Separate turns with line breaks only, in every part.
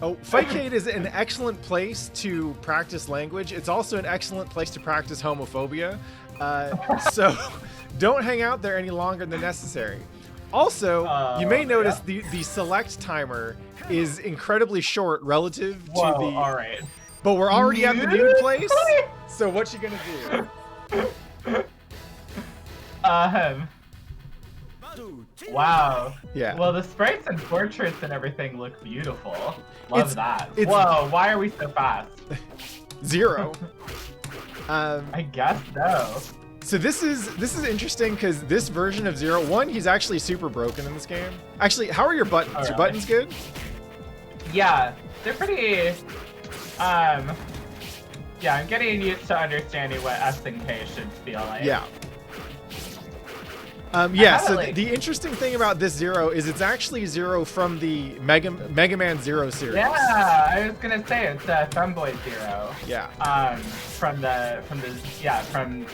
Oh, Fightcade is an excellent place to practice language. It's also an excellent place to practice homophobia. So don't hang out there any longer than necessary. Also, you may notice the select timer is incredibly short relative to the...
all right.
But we're already at the nude place, so what you gonna do?
Wow.
Yeah.
Well, the sprites and portraits and everything look beautiful. Love that.
It's,
whoa, why are we so fast?
0.
I guess so.
So this is interesting because this version of 0, he's actually super broken in this game. Actually, how are your buttons?
Oh,
Your buttons good?
Yeah, they're pretty. Yeah, I'm getting used to understanding what S and K should feel like.
Yeah. Yeah, so
like...
the interesting thing about this 0 is it's actually 0 from the Mega Man 0 series.
Yeah, I was gonna say it's Femboy 0.
Yeah.
From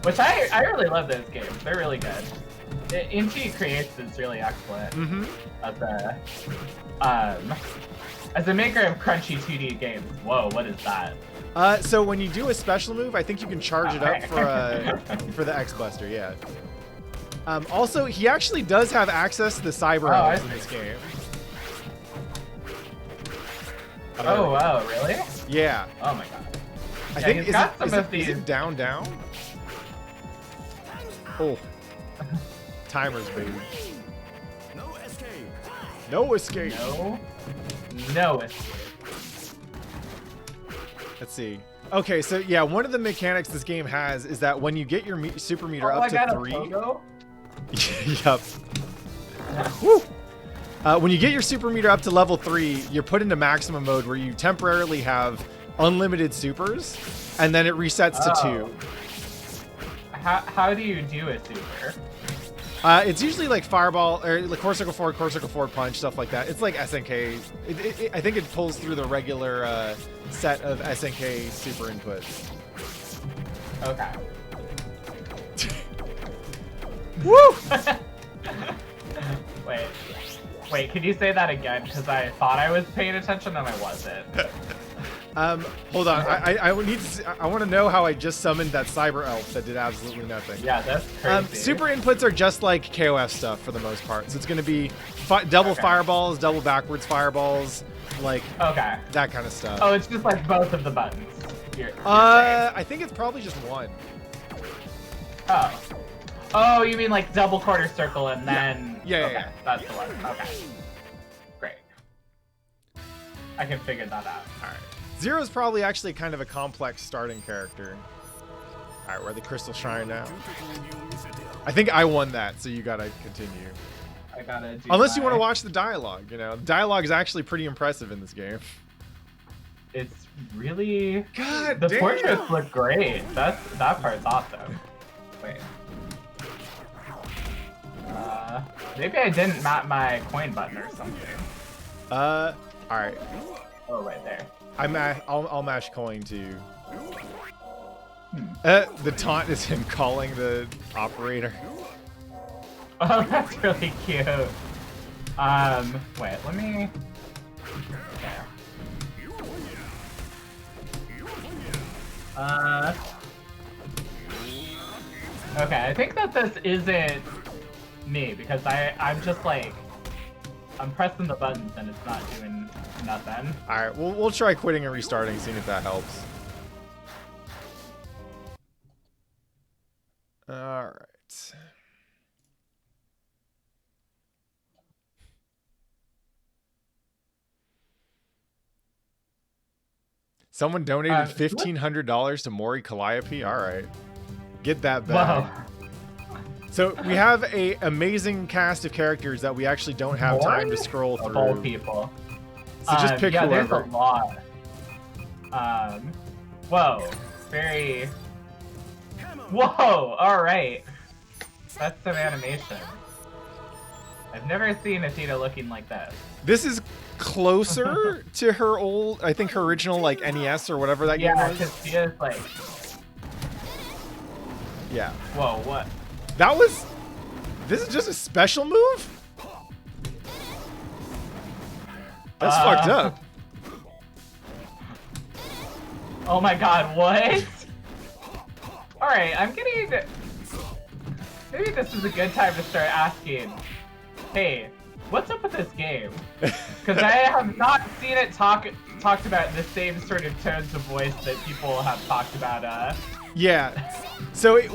which I really love those games. They're really good. Inti Creates is really excellent.
Mm-hmm.
As a maker of crunchy 2D games. Whoa, what is that?
So when you do a special move, I think you can charge it up for the X Buster. Yeah. Also, he actually does have access to the cyber elves in this game.
Oh wow, really?
Yeah.
Oh my god.
I
Yeah,
think
he's got some of these.
Is it down? Oh. Timers, baby. No escape. No escape.
No escape.
Let's see. Okay, so yeah, one of the mechanics this game has is that when you get your super meter up to 3. Yup. Woo! When you get your super meter up to level 3, you're put into maximum mode where you temporarily have unlimited supers, and then it resets to 2.
How do you do a super?
It's usually like fireball or like core circle forward punch, stuff like that. It's like SNK. I think it pulls through the regular set of SNK super inputs.
Okay.
Woo!
Wait, can you say that again? Because I thought I was paying attention and I wasn't.
Hold on. I want to know how I just summoned that cyber elf that did absolutely nothing.
Yeah, that's crazy.
Super inputs are just like KOF stuff for the most part. So it's going to be double fireballs, double backwards fireballs, like that kind of stuff.
Oh, it's just like both of the buttons.
I think it's probably just one.
Oh. Oh, you mean like double quarter circle and then...
Yeah.
That's the one. Okay. Great. I can figure that out.
All right. 0 is probably actually kind of a complex starting character. All right, we're at the Crystal Shrine now. I think I won that, so you gotta continue.
I gotta do
Unless you want to watch the dialogue, you know. The dialogue is actually pretty impressive in this game.
It's really...
God
the
damn.
portraits look great. That part's awesome. Wait. Maybe I didn't map my coin button or something.
All right.
Oh, right there.
I'll mash coin too. The taunt is him calling the operator.
Oh, that's really cute. Wait, let me... Okay, I think that this isn't me, because I'm just like... I'm pressing the buttons and it's not doing nothing.
Alright, we'll try quitting and restarting, seeing if that helps. Alright. Someone donated $1,500 to Mori Calliope? Alright. Get that back.
Whoa.
So we have a amazing cast of characters that we actually don't have time to scroll through.
Of all people.
So just pick whoever.
There's a lot. Whoa. Very... Whoa! Alright. That's some animation. I've never seen Athena looking like that.
This is closer to her old, I think her original like NES or whatever that game was.
Yeah, because she is like...
Yeah.
Whoa, what?
That was... This is just a special move? That's fucked up.
Oh my god, what? Alright, I'm getting... Maybe this is a good time to start asking, hey, what's up with this game? Because I have not seen it talked about in the same sort of tones of voice that people have talked about.
Yeah. So it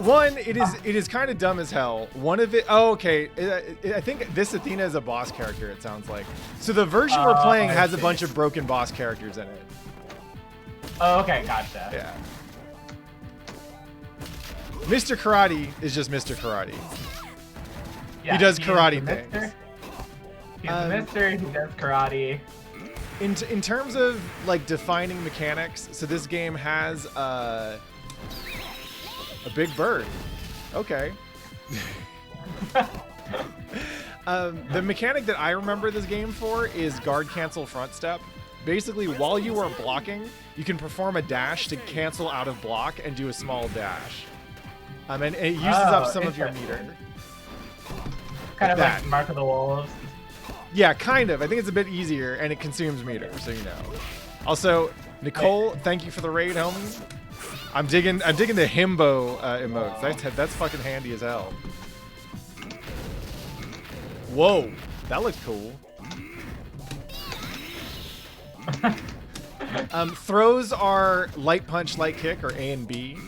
is kind of dumb as hell. One of it. Oh, okay. I think this Athena is a boss character. It sounds like. So the version we're playing has a bunch of broken boss characters in it.
Oh, okay, gotcha.
Yeah. Mr. Karate is just Mr. Karate.
Yeah,
he does karate things.
He's a mister, he does karate.
In terms of like defining mechanics, so this game has a big bird. Okay. The mechanic that I remember this game for is guard cancel front step. Basically, while you are blocking, you can perform a dash to cancel out of block and do a small dash. And it uses up some of your meter.
Kind of like Mark of the Wolves.
Yeah, kind of. I think it's a bit easier, and it consumes meter, so you know. Also, Nicole, thank you for the raid, homie. I'm digging the himbo emotes. That's fucking handy as hell. Whoa, that looks cool. Throws are light punch, light kick, or A and B.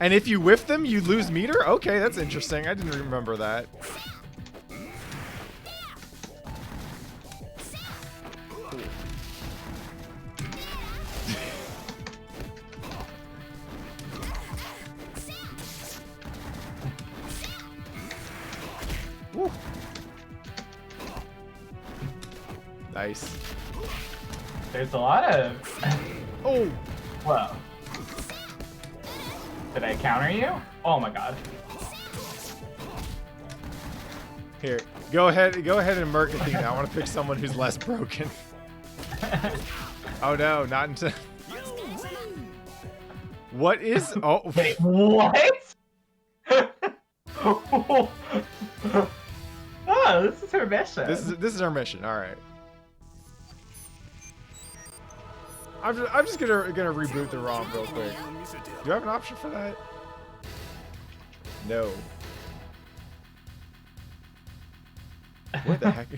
And if you whiff them, you lose meter? Okay, that's interesting. I didn't remember that. Woo. Nice.
There's a lot of...
Oh!
Whoa. Did I counter you? Oh my god.
Here, go ahead and murk Athena. I want to pick someone who's less broken. Oh no, not into... What is... Oh.
Wait, what? Oh, this is her mission.
This is our mission. All right. I'm just gonna reboot the ROM real quick. Do I have an option for that? No. What the heck?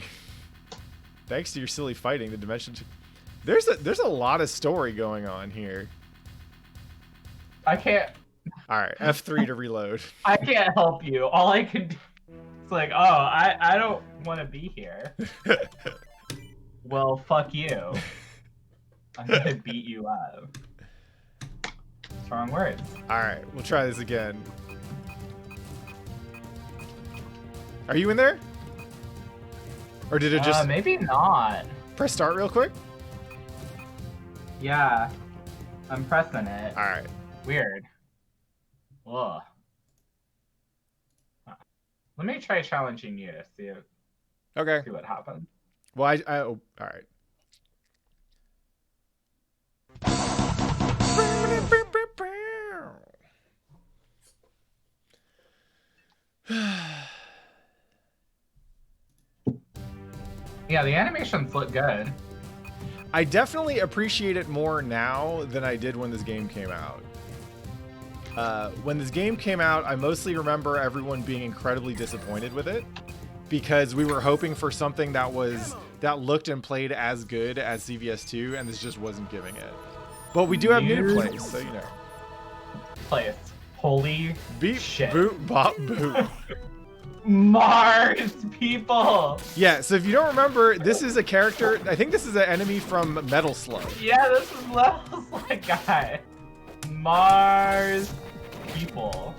Thanks to your silly fighting, the dimension. There's a lot of story going on here.
I can't.
All right, F3 to reload.
I can't help you. All I can do is like, oh, I don't want to be here. Well, fuck you. I'm gonna beat you up. Strong words.
All right, we'll try this again. Are you in there? Or did it just...
maybe not.
Press start real quick?
Yeah. I'm pressing it.
All right.
Weird. Ugh. Let me try challenging you to see what happens.
Well, oh, all right.
Yeah, the animations look good.
I definitely appreciate it more now than I did when this game came out. When this game came out, I mostly remember everyone being incredibly disappointed with it because we were hoping for something that looked and played as good as CVS2, and this just wasn't giving it. But we do have new plays, so you know.
Place. Holy shit.
Boot, bop, boot.
Mars people.
Yeah, so if you don't remember, this is a character. I think this is an enemy from Metal Slug.
Yeah, this is Metal Slug guy. Mars people.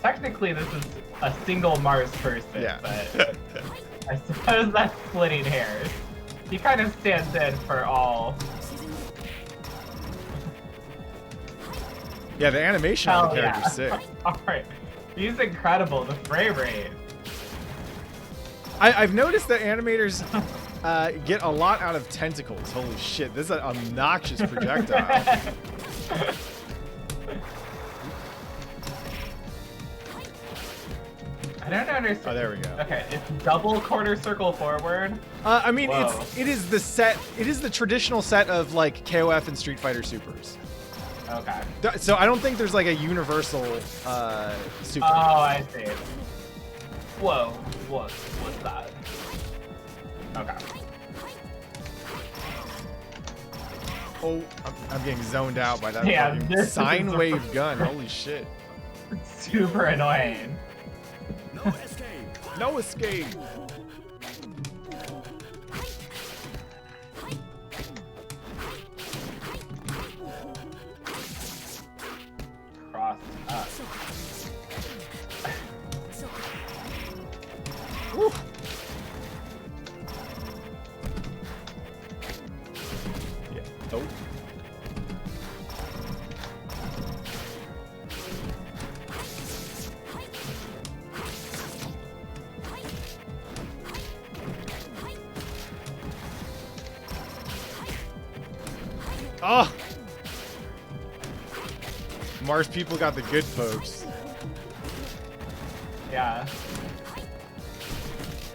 Technically, this is a single Mars person,
yeah.
But I suppose that's splitting hairs. He kind of stands in for all.
Yeah, the animation on the character's sick.
Alright. He's incredible, the frame rate.
I've noticed that animators get a lot out of tentacles. Holy shit, this is an obnoxious projectile.
I don't understand.
Oh, there we go.
Okay, it's double quarter circle forward.
I mean,
Whoa.
it is the traditional set of like KOF and Street Fighter supers.
Okay.
So I don't think there's like a universal super.
Oh, I see. Whoa, what's that? Okay.
Oh, I'm getting zoned out by that
Yeah,
fucking sine wave gun. Holy shit.
Super annoying.
No escape.
No escape.
Cross up.
Woo. Yeah. Oh. Oh! Mars people got the good pokes.
Yeah.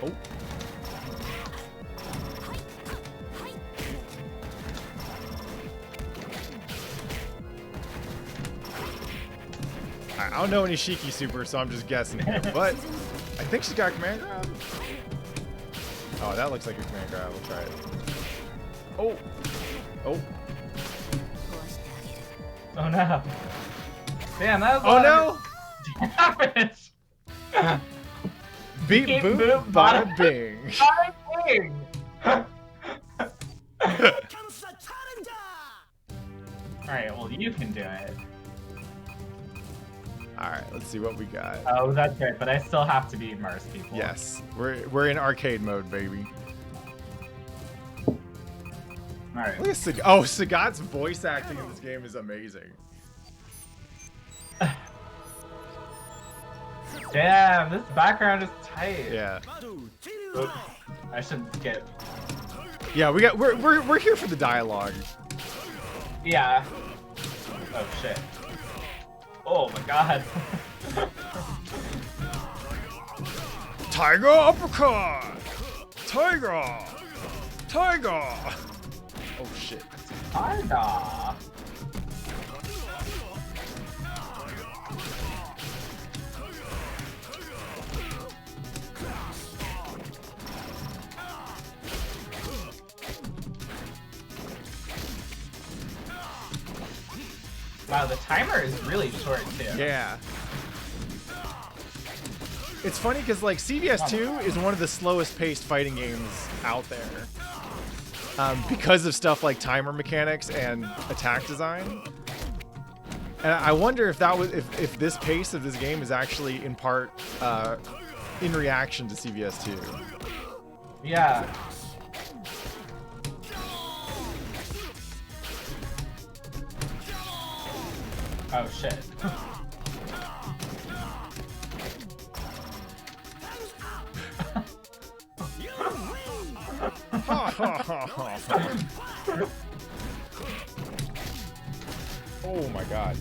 Oh. I don't know any Shiki super, so I'm just guessing here, but I think she's got command grab. Oh, that looks like a command grab. We'll try it. Oh. Oh.
Oh no. Damn, that was
Oh no!
Damage.
Beep
Beep,
boop,
boop,
bada
bada
bing.
Bing. Alright, well you can do it.
Alright, let's see what we got.
Oh, that's right, but I still have to beat Mars people.
Yes, we're in arcade mode, baby.
Alright.
Look at Sagat's voice acting in this game is amazing.
Damn, this background is tight.
Yeah.
Oops, I shouldn't skip.
Yeah, we're here for the dialogue.
Yeah. Oh shit. Oh my god.
Tiger uppercut! Tiger! Tiger! Oh shit.
Arda. Wow, the timer is really short too.
Yeah. It's funny because like CVS 2 is one of the slowest paced fighting games out there. Because of stuff like timer mechanics and attack design. And I wonder if that was if this pace of this game is actually in part in reaction to CVS 2.
Yeah. Oh shit.
Ha ha ha ha. Oh my god.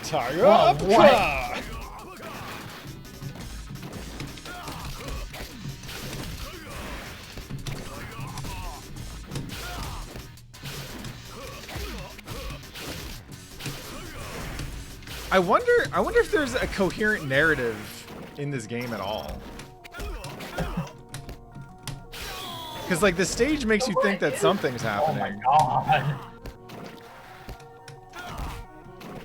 Tiger uppercut! I wonder if there's a coherent narrative in this game at all. Because like the stage makes you think that something's happening.
Oh my god.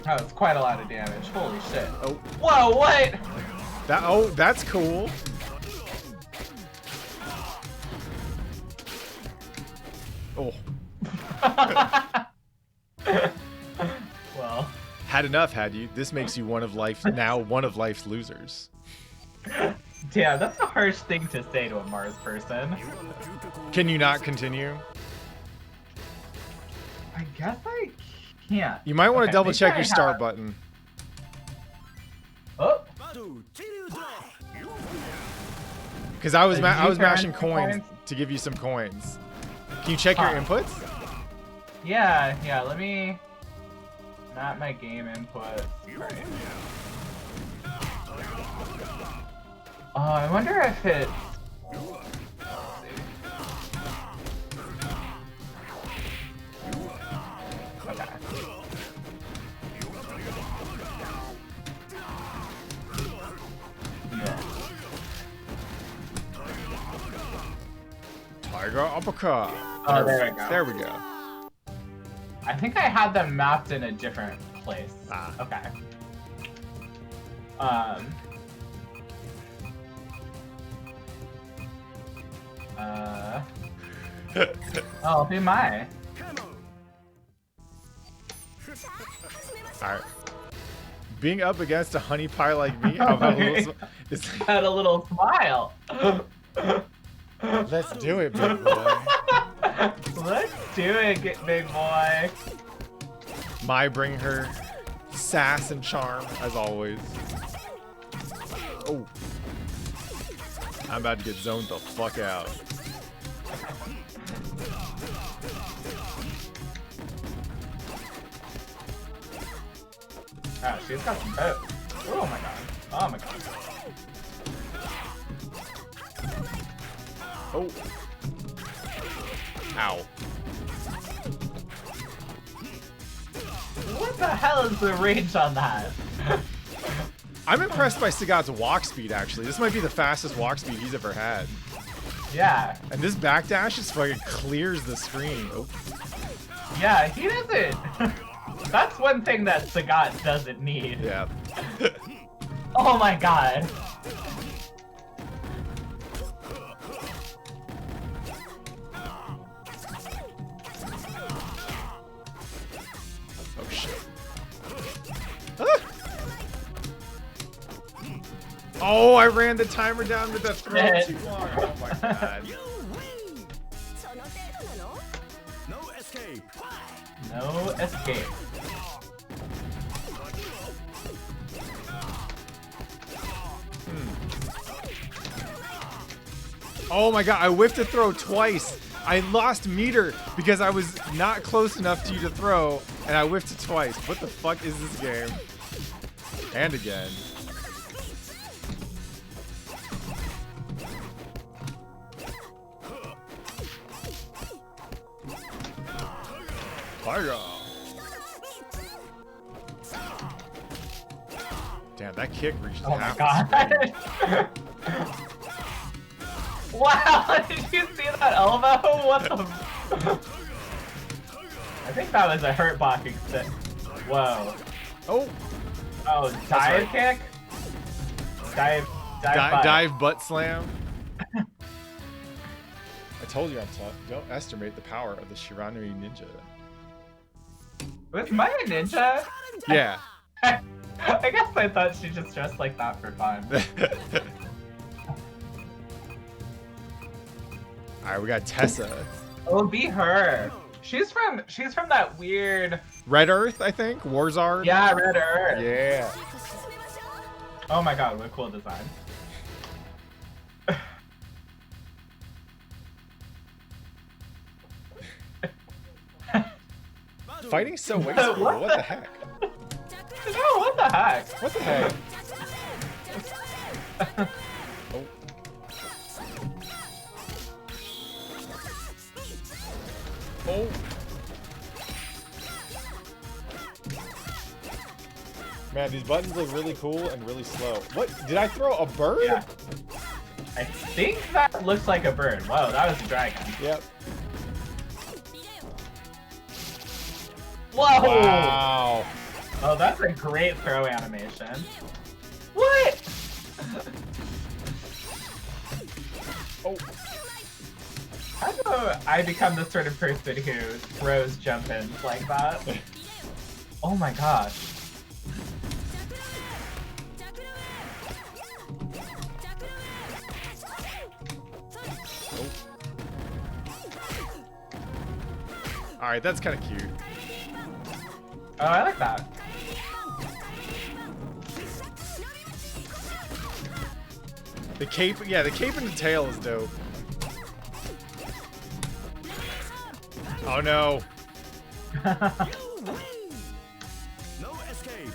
Oh, it's quite a lot of damage. Holy shit.
Oh.
Whoa, what?
That's cool. Oh.
Well.
Had enough, had you? This makes you one of life's losers.
Yeah, that's a harsh thing to say to a Mars person.
Can you not continue?
I guess I can't.
You might want to double check
maybe
your
I
start
have-
button.
Oh.
Because I was
Did you turn
mashing coins
coins?
to give you some coins. Can you check your
Huh.
inputs?
Yeah, let me... Not my game input. Right. Oh, I wonder if it. Okay.
Tiger uppercut.
Oh, there we go.
There we go.
I think I had them mapped in a different place.
Ah.
Okay. Oh, who am I?
Alright. Being up against a honey pie like me, how about a little
Had a little smile.
Let's do it, big boy.
Let's do it, big boy.
My bring her sass and charm, as always. Oh. I'm about to get zoned the fuck out.
Oh, she's got some moves. Oh my god. Oh my god.
Oh. Ow.
What the hell is the range on that?
I'm impressed by Sagat's walk speed, actually. This might be the fastest walk speed he's ever had.
Yeah.
And this backdash just fucking clears the screen. Oh.
Yeah, he doesn't. That's one thing that Sagat doesn't need.
Yeah.
Oh my god.
Oh shit. Ah! Oh, I ran the timer down with that throw too long. Oh my god.
No escape.
No escape.
Oh my god, I whiffed a throw twice. I lost meter because I was not close enough to you to throw, and I whiffed it twice. What the fuck is this game? And again. Fire! Damn, that kick reaches
Oh my
half
god.
the screen.
Wow, did you see that elbow? What the? I think that was a hurt blocking stick. Whoa.
Oh!
Oh, dive kick? Dive butt.
Dive butt slam. I told you I'm tough. Don't estimate the power of the Shiranui ninja.
Was Maya ninja?
Yeah.
I guess I thought she just dressed like that for fun.
Alright, we got Tessa.
It'll be her. She's from that weird
Red Earth, I think? Warzard?
Yeah, Red Earth.
Yeah.
Oh my god, what a cool design.
Fighting so wasteful. What the heck?
No, what the heck?
What the heck? Oh. Oh. Man, these buttons look really cool and really slow. What? Did I throw a bird?
Yeah. I think that looks like a bird. Whoa, that was a dragon.
Yep.
Whoa!
Wow.
Oh, that's a great throw animation. What?
Oh.
How do I become the sort of person who throws jump-ins like that? Oh my gosh.
Alright, that's kind of cute.
Oh, I like that.
The cape, yeah, the cape and the tail is dope. Oh no.
No escape.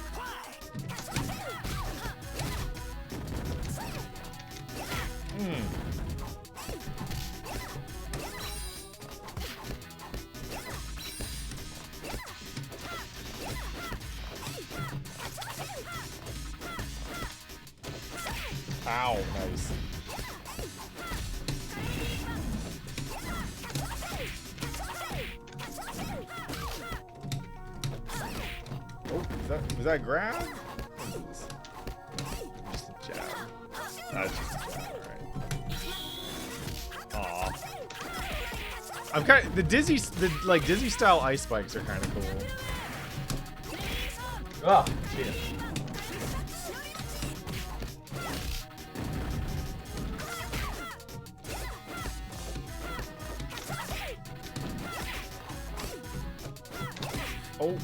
Ow, nice. Oh, was that a grab? Just a jab. That's just a jab, alright. Aw. I'm kind of, the Dizzy style ice spikes are kind of cool.
Oh, shit.
Oh.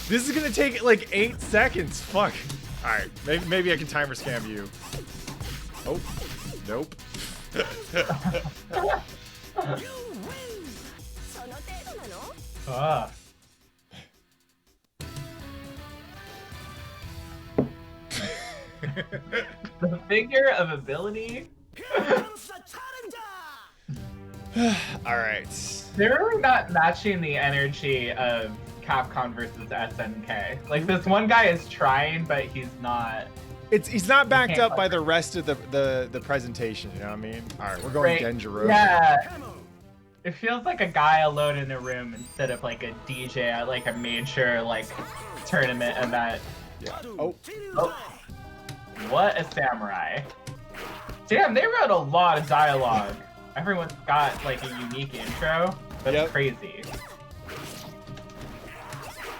This is gonna take like 8 seconds. Fuck. All right, maybe I can timer scam you. Oh, nope.
Ah. The figure of ability.
All right.
They're really not matching the energy of Capcom versus SNK. Like, this one guy is trying, but he's not.
He's not backed up by the rest of the presentation. You know what I mean? All right, we're going Genjiro.
Yeah. It feels like a guy alone in a room instead of like a DJ at like a major like tournament event.
Yeah. Oh.
What a samurai. Damn, they wrote a lot of dialogue. Everyone's got like a unique intro. That's crazy.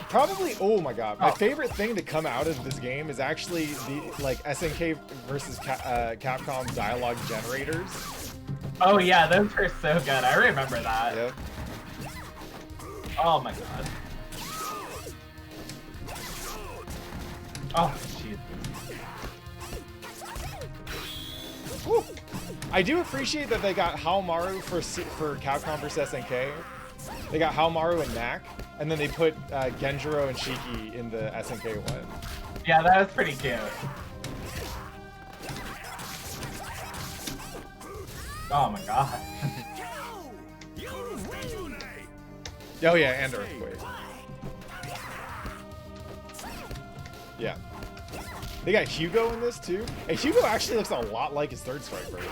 Probably, oh my god, my favorite thing to come out of this game is actually the like SNK versus Capcom dialogue generators.
Oh yeah, those are so good. I remember that.
Yep.
Oh my god. Oh jeez.
Woo. I do appreciate that they got Haomaru for Capcom vs SNK. They got Haomaru and Mac, and then they put Genjiro and Shiki in the SNK one.
Yeah, that was pretty cute. Oh my god.
Oh yeah, and Earthquake. Yeah. They got Hugo in this too. And Hugo actually looks a lot like his third strike version.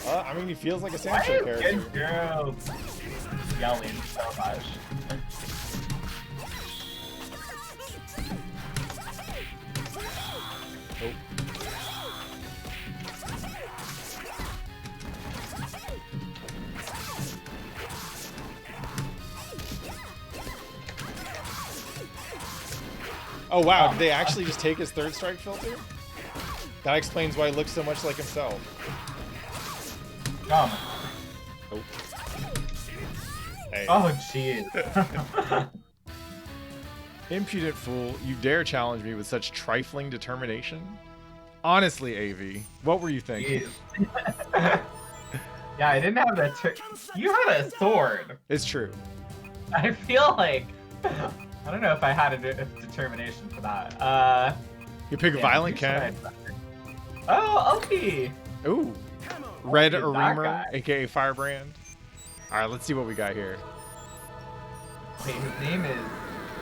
I mean, he feels like a Sancho character.
Girl yelling so much.
Oh wow, did they actually just take his third strike filter? That explains why he looks so much like himself.
Oh.
Hey.
Oh jeez.
Impudent fool, you dare challenge me with such trifling determination? Honestly, Aevee, what were you thinking?
Yeah, I didn't have that. You had a sword.
It's true.
I feel like I don't know if I had a determination for that.
You pick Violent Ken.
Oh, okay.
Ooh. Red Reamer, aka Firebrand. Alright, let's see what we got here.
Wait, his name is...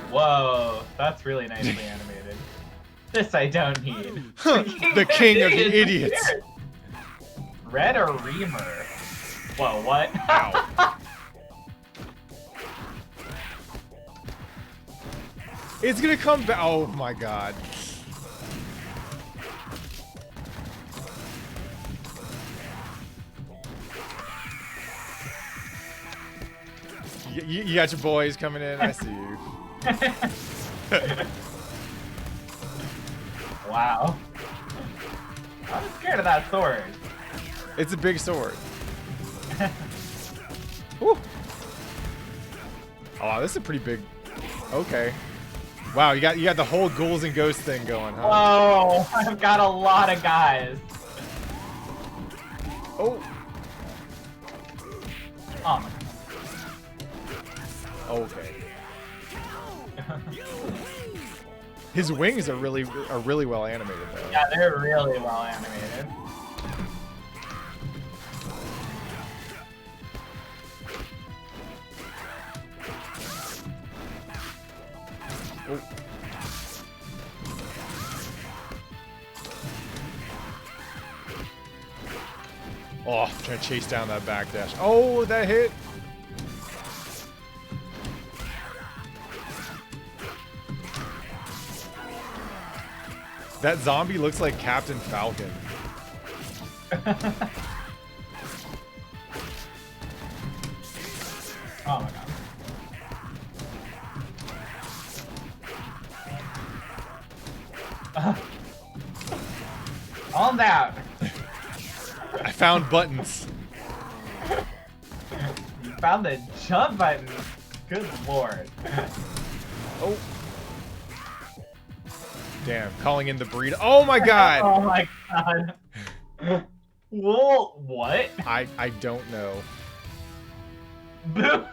Whoa, that's really nicely animated. This I don't need.
The king of the idiots.
Red Reamer. Whoa, what?
Ow. It's gonna come back. Oh my god. You got your boys coming in. I see you.
Wow. I'm scared of that sword.
It's a big sword. Woo. Oh, this is a pretty big. Okay. Wow, you got the whole ghouls and ghosts thing going, huh?
Whoa, I've got a lot of guys.
Oh.
Oh my god.
Okay. His wings are really well animated though.
Yeah, they're really well animated.
Oh. Oh, I'm trying to chase down that backdash. Oh, that hit. That zombie looks like Captain Falcon.
Oh my god. Calm down.
I found buttons.
You found the jump button. Good lord.
Oh. Damn, calling in the breed. Oh my god!
Oh my god. Well, what?
I don't know.
Boo.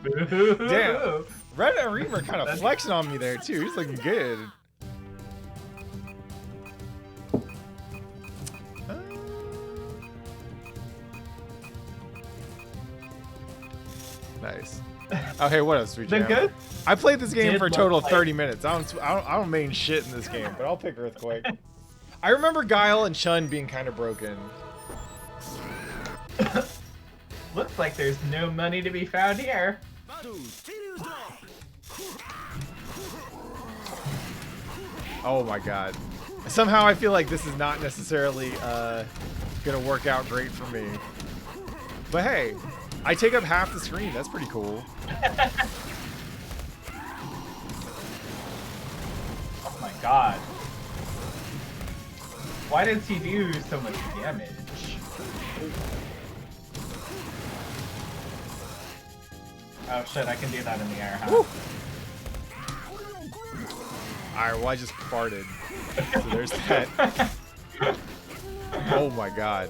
Boo.
Damn. Red and Reaver kind of flexing on me there too. He's looking good. Nice. Oh, hey, what else, Sweet Jam?
Good?
I played this game for a total of 30 minutes. I don't main shit in this game, but I'll pick Earthquake. I remember Guile and Chun being kind of broken.
Looks like there's no money to be found here.
Oh my god. Somehow I feel like this is not necessarily gonna work out great for me. But hey, I take up half the screen. That's pretty cool.
Oh my god. Why does he do so much damage? Oh shit, I can do that in the air, huh?
Alright, well I just farted. So there's that. Oh my god.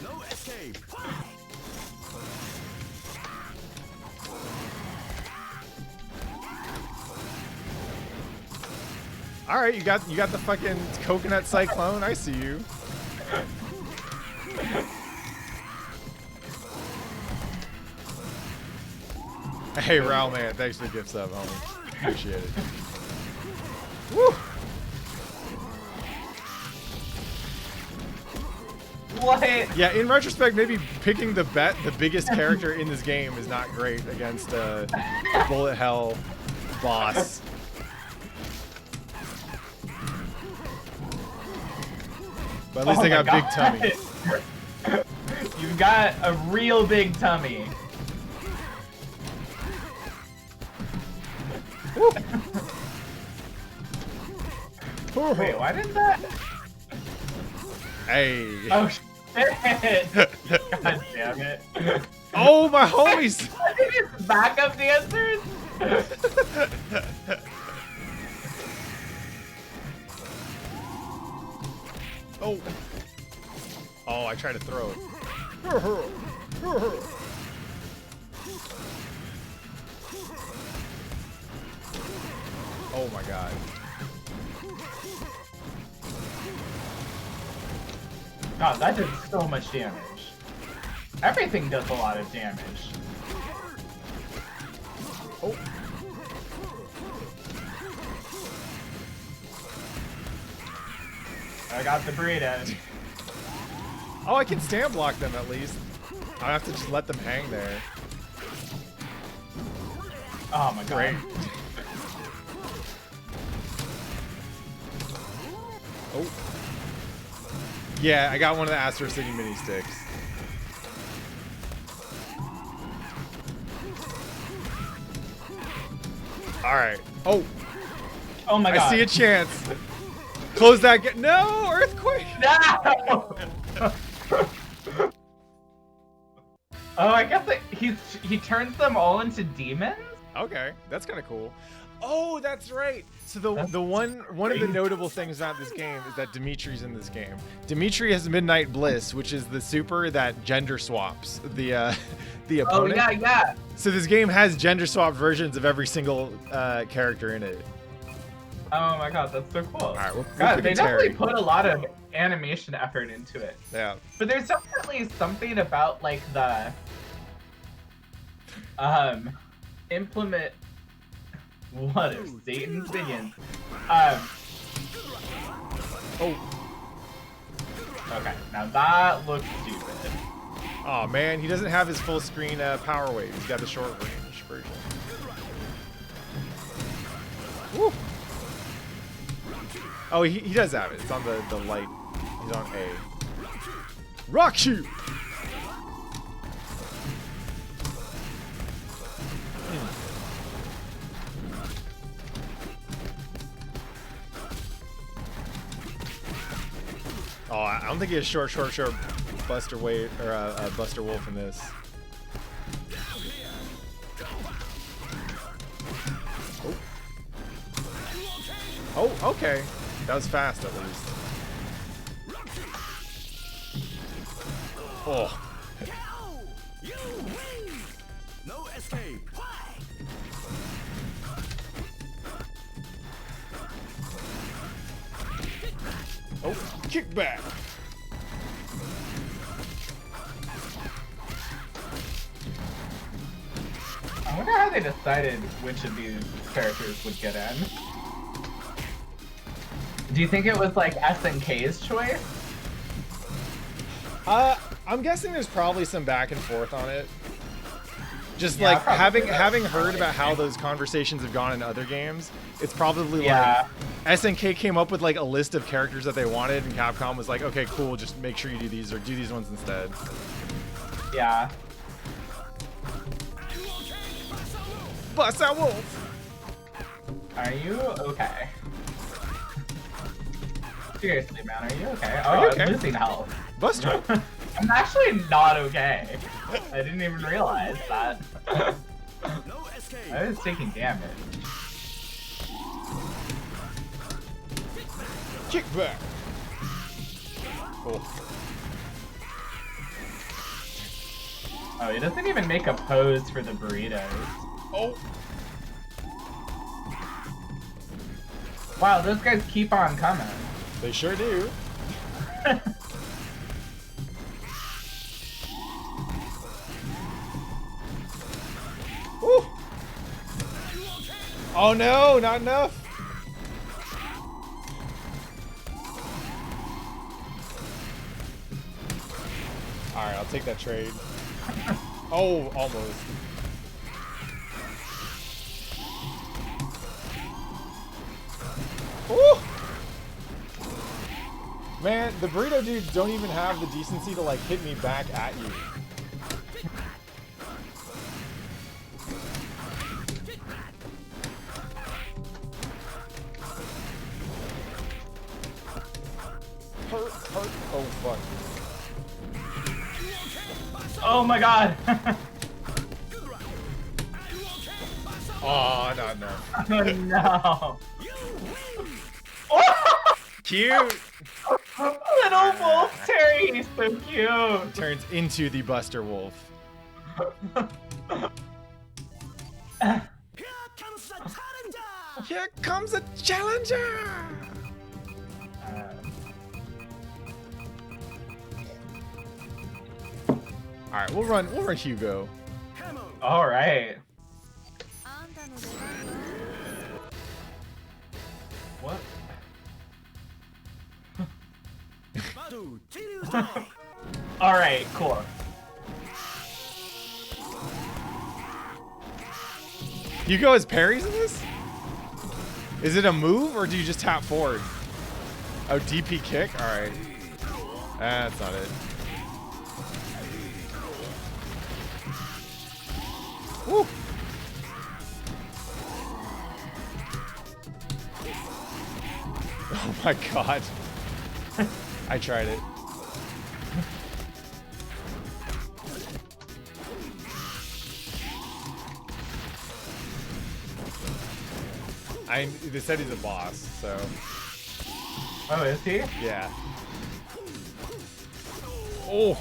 No escape.
Alright, you got the fucking coconut cyclone. I see you. Hey, Raul, man, thanks for the gift sub, homie. Appreciate it. Woo!
What?
Yeah, in retrospect, maybe picking the biggest character in this game is not great against a bullet hell boss. But at least I got big tummy.
You've got a real big tummy. Wait, why did that?
Hey.
Oh shit! God damn it!
Oh, my homies!
Backup dancers.
Oh. Oh, I tried to throw it. Oh my god.
God, that did so much damage. Everything does a lot of damage.
Oh.
I got the burrito.
Oh, I can stand block them at least. I have to just let them hang there.
Oh my god.
Great. Oh. Yeah, I got one of the Astro City mini sticks. Alright. Oh.
Oh my god.
I see a chance. Close that gate. No! Earthquake!
No! Oh, I guess he turns them all into demons?
Okay, that's kind of cool. Oh, that's right. So one of the notable things about this game is that Dimitri's in this game. Dimitri has Midnight Bliss, which is the super that gender swaps the opponent.
Oh yeah, yeah.
So this game has gender swapped versions of every single character in it.
Oh my god, that's so cool.
All right, we'll
God, they definitely put a lot of animation effort into it.
Yeah.
But there's definitely something about like the implement. What are Satan's minions?
Oh.
Okay, now that looks stupid.
Oh man, he doesn't have his full screen power wave. He's got the short range version. Woo. Oh, he does have it. It's on the light. He's on A. Rock shoot. Oh, I don't think he has short Buster Wave or Buster Wolf in this. Oh, okay. That was fast at least. Oh.
No escape.
Oh, kick back.
I wonder how they decided which of these characters would get in. Do you think it was like SNK's choice?
I'm guessing there's probably some back and forth on it. Just
Yeah,
like
probably.
having heard about how those conversations have gone in other games, it's probably
Yeah.
like SNK came up with like a list of characters that they wanted, and Capcom was like, okay, cool, just make sure you do these or do these ones instead.
Yeah.
Buster Wolf.
Are you okay? Seriously, man, are you okay? Oh,
Are you okay?
I'm losing health.
Buster.
I'm actually not okay. I didn't even realize that.
No escape.
I was taking damage.
Kick back. Cool.
Oh, he doesn't even make a pose for the burritos.
Oh.
Wow, those guys keep on coming.
They sure do. Woo. Oh no, not enough. Alright, I'll take that trade. Oh, almost. Woo! Man, the burrito dudes don't even have the decency to like hit me back at you. Hurt. Oh fuck.
Oh my god!
Oh, not enough.
Oh no!
Cute.
Little wolf Terry, he's so cute!
Turns into the Buster Wolf.
Here comes the challenger.
Here comes a challenger. All right, we'll run Hugo.
All right. What? All right, cool.
Hugo has parries in this? Is it a move or do you just tap forward? Oh, DP kick? All right. That's not it. Woo! Oh my god. I tried it. They said he's a boss, so.
Oh, is he?
Yeah. Oh!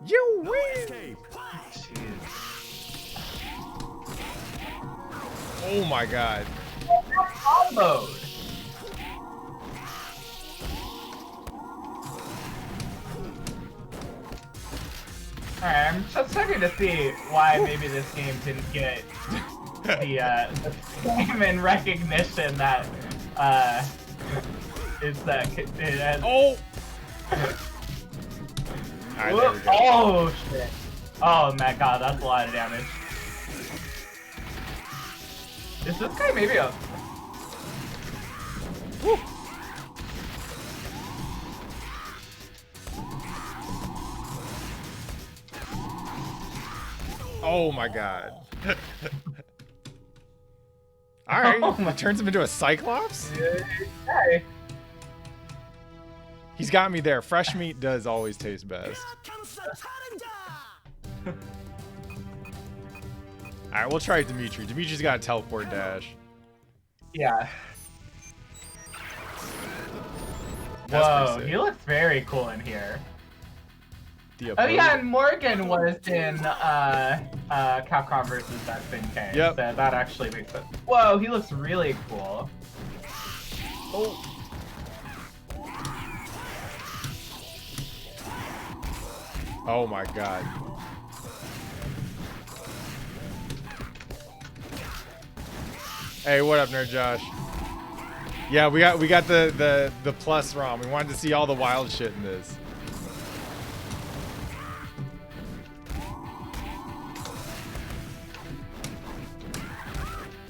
You win!
Jeez.
Oh my god.
Combo. Alright, I'm just checking to see why maybe this game didn't get the fame and recognition that it has.
Oh! Alright, there we go.
Oh shit. Oh my god, that's a lot of damage. Is this guy maybe a...
Woo. Oh my god. Alright, it turns him into a Cyclops?
Okay.
He's got me there. Fresh meat does always taste best. Alright, we'll try Dimitri. Dimitri's got a teleport dash.
Yeah.
That's
Whoa,
pretty
he looks very cool in here.
The
Oh yeah, and Morgan was in Capcom vs. SvC.
Yep.
So that actually makes sense. Whoa, he looks really cool.
Oh. Oh my god. Hey, what up, Nerd Josh? Yeah, we got the plus ROM. We wanted to see all the wild shit in this.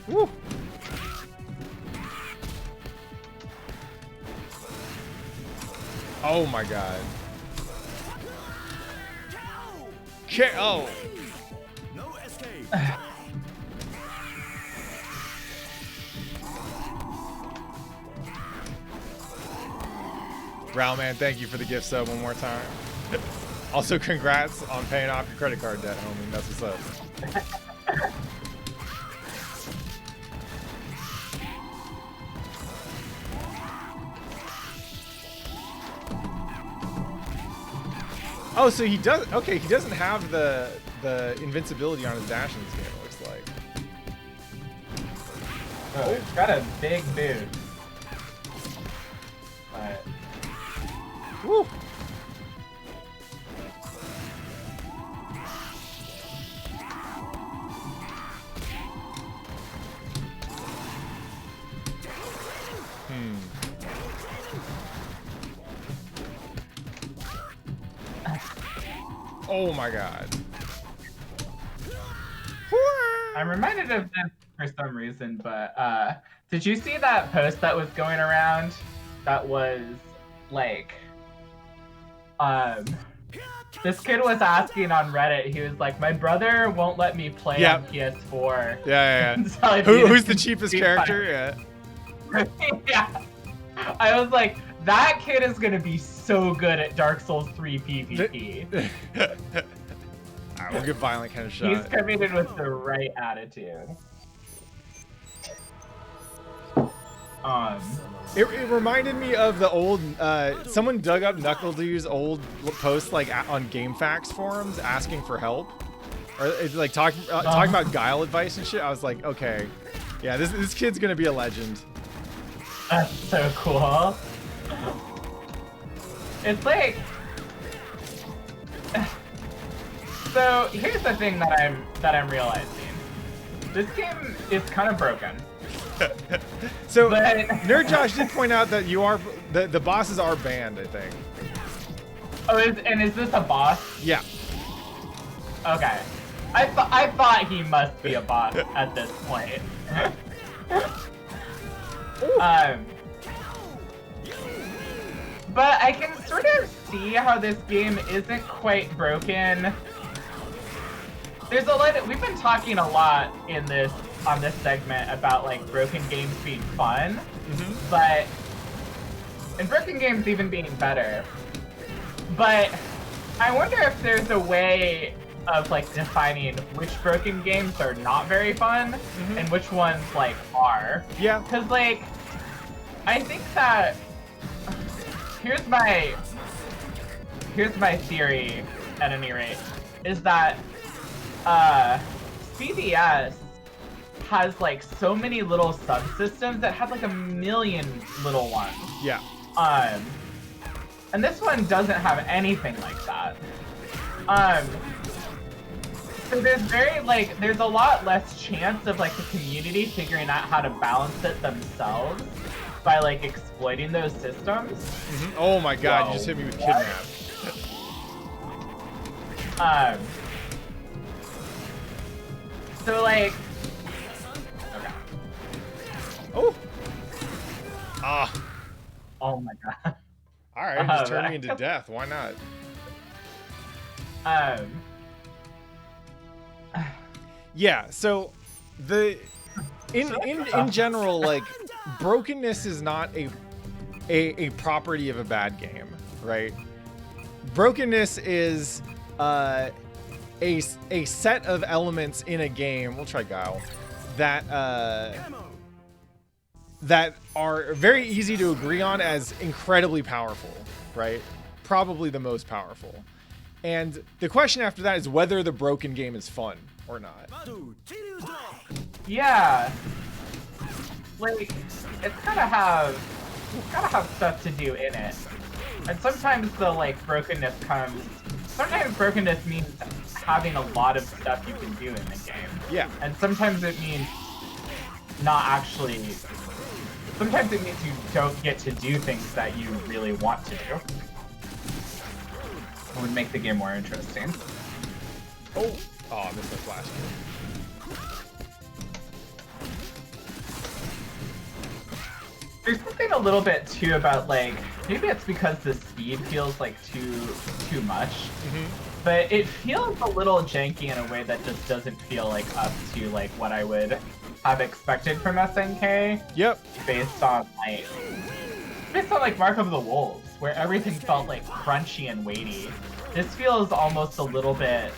Woo. Oh my god. KO.
No escape.
Ralman, thank you for the gift sub one more time. Also, congrats on paying off your credit card debt, homie. That's what's up. Oh, so he does. Okay, he doesn't have the invincibility on his dash in this game. It looks like.
Oh, he's got a big boot. But...
Woo. Oh my god.
I'm reminded of this for some reason, but did you see that post that was going around that was like this kid was asking on Reddit, he was like, my brother won't let me play on PS4.
Yeah.
So
Who's the cheapest character? Yeah.
Yeah. I was like, that kid is gonna be so good at Dark Souls 3 PvP.
Alright, we'll give Violent kind of shot.
He's coming in with the right attitude.
It reminded me of the old, someone dug up NuckleDu's old post like on GameFAQs forums asking for help. Or like talking about Guile advice and shit. I was like, okay, yeah, this kid's gonna be a legend.
That's so cool. It's like... So, here's the thing that I'm realizing. This game is kind of broken.
So, Nerd Josh did point out that you are the bosses are banned, I think.
Oh, is this a boss?
Yeah.
Okay. I thought he must be a boss at this point. But I can sort of see how this game isn't quite broken. There's a lot of, we've been talking a lot on this segment about like broken games being fun, but and broken games even being better. But I wonder if there's a way of like defining which broken games are not very fun and which ones like are.
Yeah.
Because like, I think that here's my theory at any rate, is that CVS has like so many little subsystems that have like a million little ones.
Yeah.
And this one doesn't have anything like that. So there's a lot less chance of like the community figuring out how to balance it themselves by like exploiting those systems.
Mm-hmm. Oh my god, you just hit me with kidnap.
So like okay.
Oh. Ah.
Oh my god.
Alright, just turn me into death. Why not? Yeah, so in general, like, brokenness is not a property of a bad game, right? Brokenness is a set of elements in a game. We'll try Guile that are very easy to agree on as incredibly powerful, right? Probably the most powerful. And the question after that is whether the broken game is fun or not.
Yeah. Like, it's gotta have stuff to do in it. And sometimes the like brokenness means having a lot of stuff you can do in the game.
Yeah.
And sometimes it means not actually. Sometimes it means you don't get to do things that you really want to do. It would make the game more interesting.
Oh, I missed my flash.
There's something a little bit too about like, maybe it's because the speed feels like too much, but it feels a little janky in a way that just doesn't feel like up to like what I would have expected from SNK.
Yep.
Based on like Mark of the Wolves, where everything felt like crunchy and weighty. This feels almost a little bit,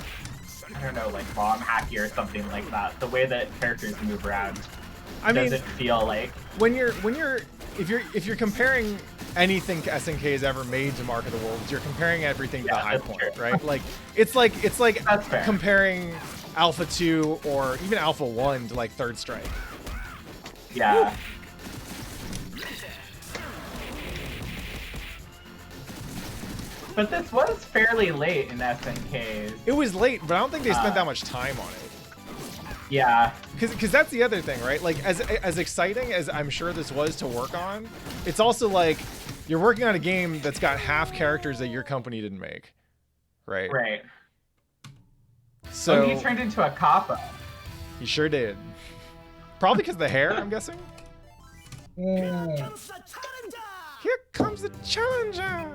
I don't know, like ROM hacky or something like that. The way that characters move around doesn't feel like
if you're comparing anything SNK has ever made to Mark of the Wolves, you're comparing everything to the high point, right? Like it's like comparing Alpha 2 or even Alpha 1 to like Third Strike.
Yeah. Woo. But this was fairly late in SNK's.
It was late, but I don't think they spent that much time on it.
Yeah.
Because that's the other thing, right? Like, as exciting as I'm sure this was to work on, it's also like you're working on a game that's got half characters that your company didn't make, right?
Right.
So
he turned into a kappa.
He sure did. Probably because of the hair, I'm guessing. Here comes the challenger.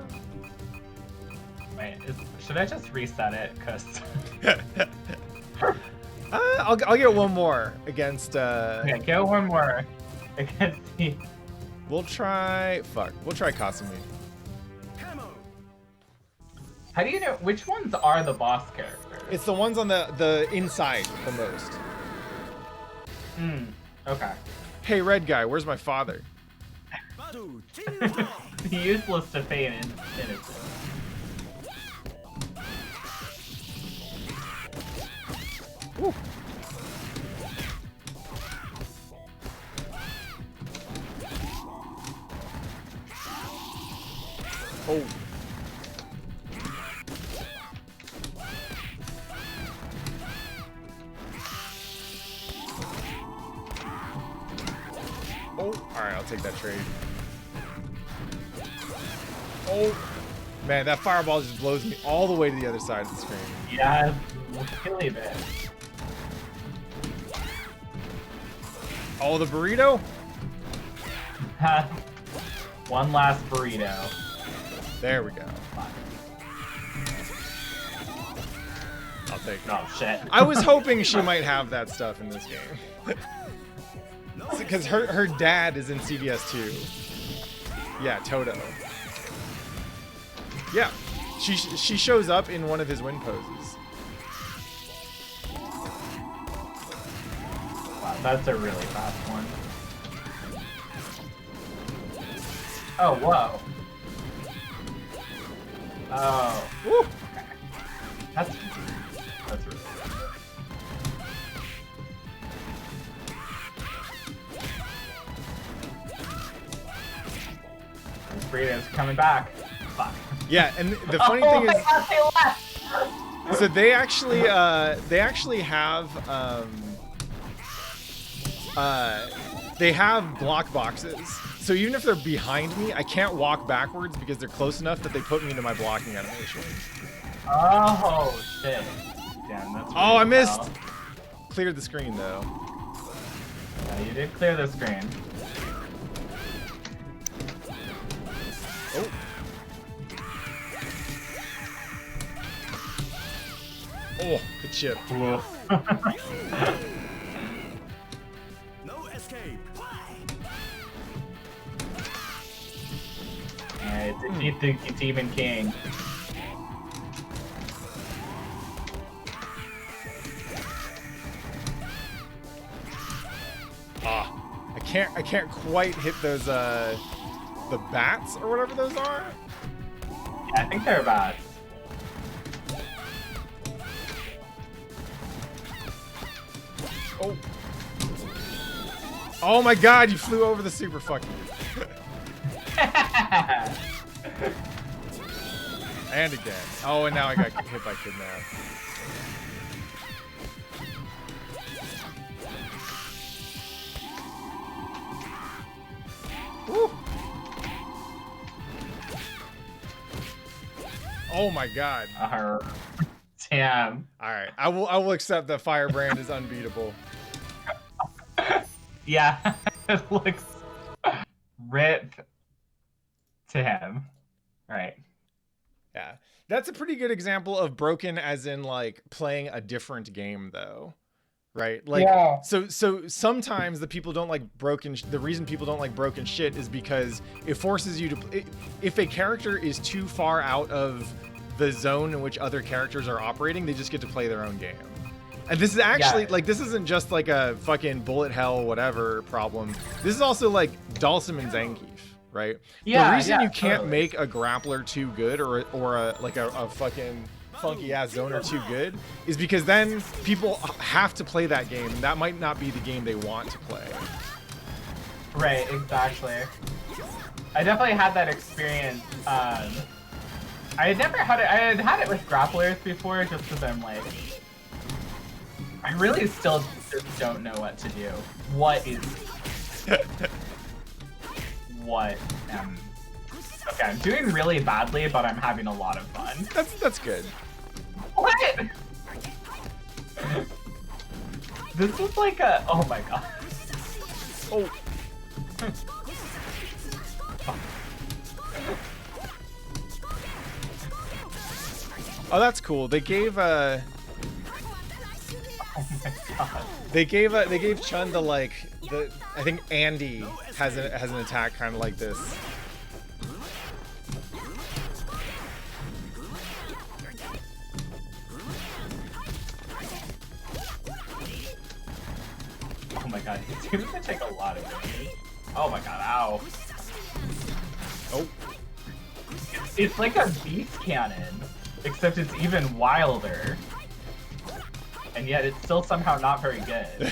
Wait, should I just reset it? Cause
I'll get one more against.
Okay, get one more against the.
We'll try Kasumi.
How do you know which ones are the boss characters?
It's the ones on the inside the most.
Okay.
Hey, red guy, where's my father?
Useless to feign innocence.
Woo. Oh. Oh, alright, I'll take that trade. Oh, man, that fireball just blows me all the way to the other side of the screen.
Yeah, really bad.
Oh, the burrito?
One last burrito.
There we go. I'll take it.
Oh, shit.
I was hoping she might have that stuff in this game. Because her dad is in CDS 2. Yeah, Toto. Yeah, she shows up in one of his win poses.
Wow, that's a really fast one. Oh, whoa. Oh.
Woo.
Okay. That's really good. This burrito's coming back. Fuck.
Yeah, and the funny thing is, So they actually have block boxes. So even if they're behind me, I can't walk backwards because they're close enough that they put me into my blocking animation.
Oh shit! Damn, that's.
Oh, I missed. Cleared the screen though.
Yeah, you did clear the screen.
Oh. Oh, good chip.
No escape.
Alright, defeat the Demon King.
I can't quite hit those the bats or whatever those are.
Yeah, I think they're bats.
Oh. Oh my god, you flew over the super fucking. And again. Oh, and now I got hit by Kidnap. Woo. Oh my god.
Damn.
Alright, I will accept that Firebrand is unbeatable.
Yeah, it looks rip to him. Right.
Yeah. That's a pretty good example of broken as in like playing a different game though. Right? Like
yeah.
so sometimes the reason people don't like broken shit is because it forces you to if a character is too far out of the zone in which other characters are operating, they just get to play their own game. And this is actually like this isn't just like a fucking bullet hell whatever problem. This is also like Dalsim and Zangief, right?
Yeah,
the reason you can't
totally.
make a grappler too good or a fucking funky ass zoner too good is because then people have to play that game. And that might not be the game they want to play.
Right, exactly. I definitely had that experience. I had had it with grapplers before, just because I'm like, I really still just don't know what to do. What is what? Okay, I'm doing really badly, but I'm having a lot of fun.
That's good.
What? This is like a. Oh my god.
Oh. Oh, that's cool. They gave
Oh my god.
They gave Chun the like the I think Andy has an attack kind of like this.
Oh my god, he's gonna take a lot of damage. Oh my god, ow.
Oh.
It's like a beast cannon, except it's even wilder. And yet it's still somehow not very good.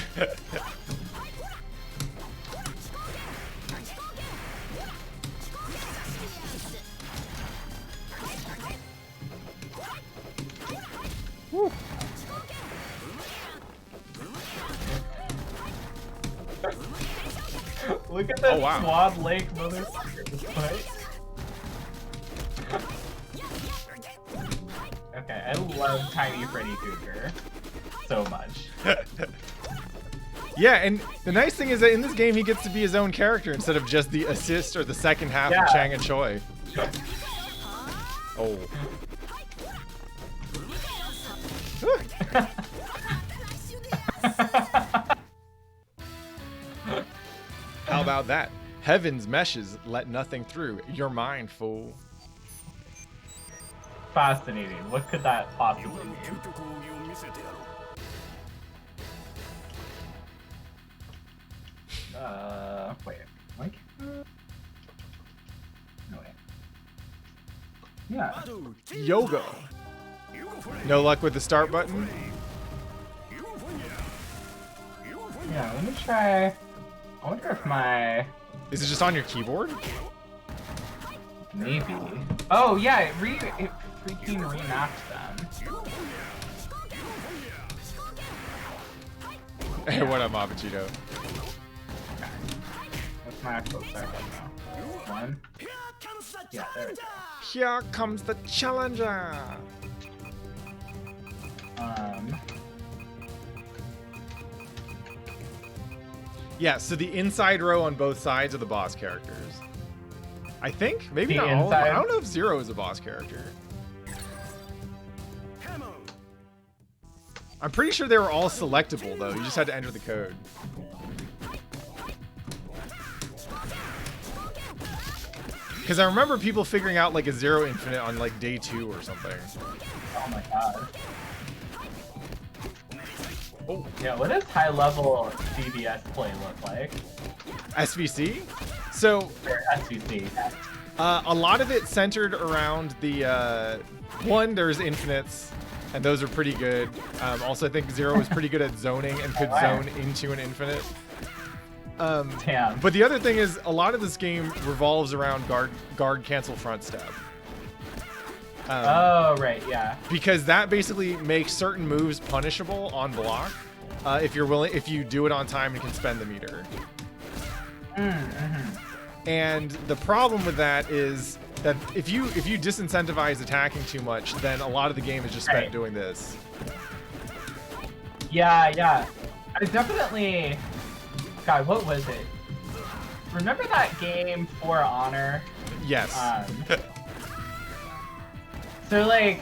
Woo.
Look at that
Oh, wow.
Swan Lake motherfucker. Okay, I love Tiny Freddy Cougar so much.
Yeah, and the nice thing is that in this game he gets to be his own character instead of just the assist or the second half of Chang and Choi. Oh. How about that? Heaven's meshes let nothing through. Your mind, fool.
Fascinating. What could that possibly mean? Wait. Like? No, wait. Yeah.
Yoga. No luck with the start button?
Yeah, let me try. I wonder if my.
Is it just on your keyboard?
Maybe. Oh, yeah, it freaking remapped them.
Hey, what up, Mappuccino?
Okay. What's my actual start right now? 1. Yeah, there we go.
Here comes the challenger. Yeah, so the inside row on both sides are the boss characters. I think? Maybe
The
not all of them.
inside-
I don't know if Zero is a boss character. I'm pretty sure they were all selectable, though. You just had to enter the code. Because I remember people figuring out, like, a Zero Infinite on, like, day 2 or something.
Oh my god.
Oh.
Yeah, what does high-level CBS play look like?
SvC? So,
Or SvC.
a lot of it centered around the, one, there's infinites, and those are pretty good. Also, I think Zero is pretty good at zoning and could zone into an infinite.
Damn.
But the other thing is, a lot of this game revolves around guard cancel front stab.
Oh, right, yeah.
Because that basically makes certain moves punishable on block if you do it on time and can spend the meter. And the problem with that is that if you disincentivize attacking too much, then a lot of the game is just spent doing this.
Yeah. I definitely... God, what was it? Remember that game For Honor?
Yes.
So, like,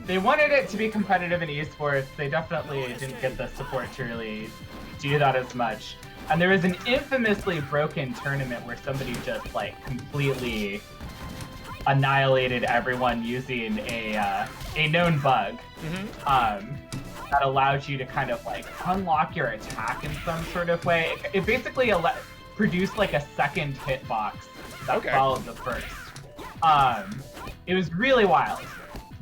they wanted it to be competitive in esports. They definitely didn't get the support to really do that as much. And there was an infamously broken tournament where somebody just, like, completely annihilated everyone using a known bug. That allowed you to kind of, like, unlock your attack in some sort of way. It basically produced, like, a second hitbox that followed the first. It was really wild.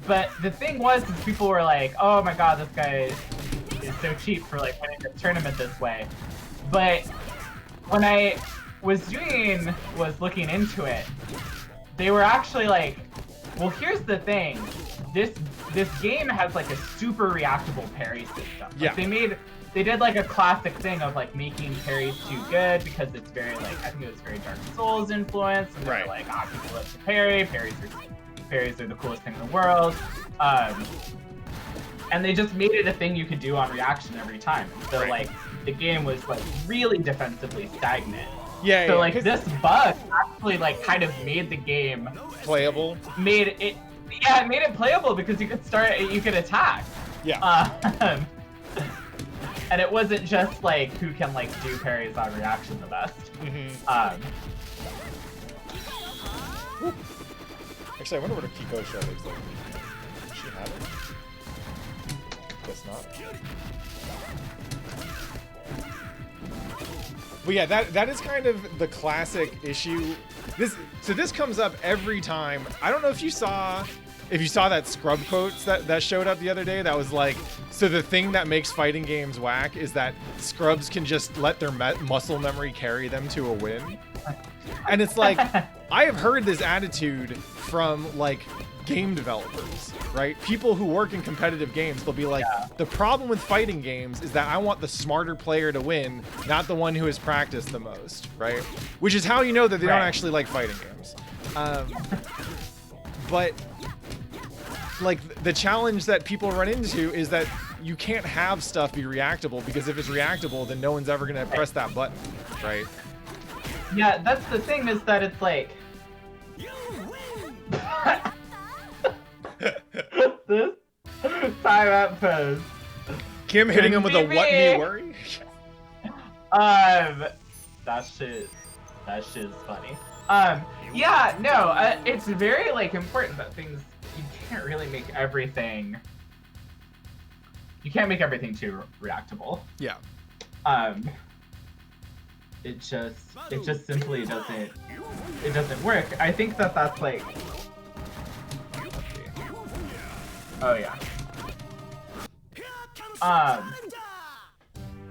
But the thing was, is people were like, oh my god, this guy is so cheap for, like, winning this tournament this way. But when I was looking into it, they were actually like, well, here's the thing. This game has, like, a super reactable parry system. Like,
Yeah.
They did, like, a classic thing of, like, making parries too good because it's very, like, I think it was very Dark Souls influenced. And they were like, people love to parry. Parries are the coolest thing in the world. And they just made it a thing you could do on reaction every time. So, like, the game was, like, really defensively stagnant.
Yeah.
So, like, this bug actually, like, kind of made the game
playable.
It made it playable because you could attack.
Yeah.
And it wasn't just, like, who can, like, do parries on reaction the best.
Actually, I wonder what a Kiko shell looks like. Does she have it? Guess not. But yeah, that is kind of the classic issue. This comes up every time. I don't know if you saw that scrub quotes that showed up the other day. That was like, so the thing that makes fighting games whack is that scrubs can just let their muscle memory carry them to a win. And it's like, I have heard this attitude from, like, game developers, right? People who work in competitive games, they'll be like, the problem with fighting games is that I want the smarter player to win, not the one who has practiced the most, right? Which is how you know that they don't actually like fighting games. But, like, the challenge that people run into is that you can't have stuff be reactable, because if it's reactable, then no one's ever going to press that button, right?
Yeah, that's the thing, is that it's like... this timeout pose.
Kim hitting him with a what me worry?
That shit's funny. Yeah, no, it's very, like, important that things, you can't really make everything, you can't make everything too reactable.
Yeah.
It just simply doesn't work. I think that's like, oh yeah.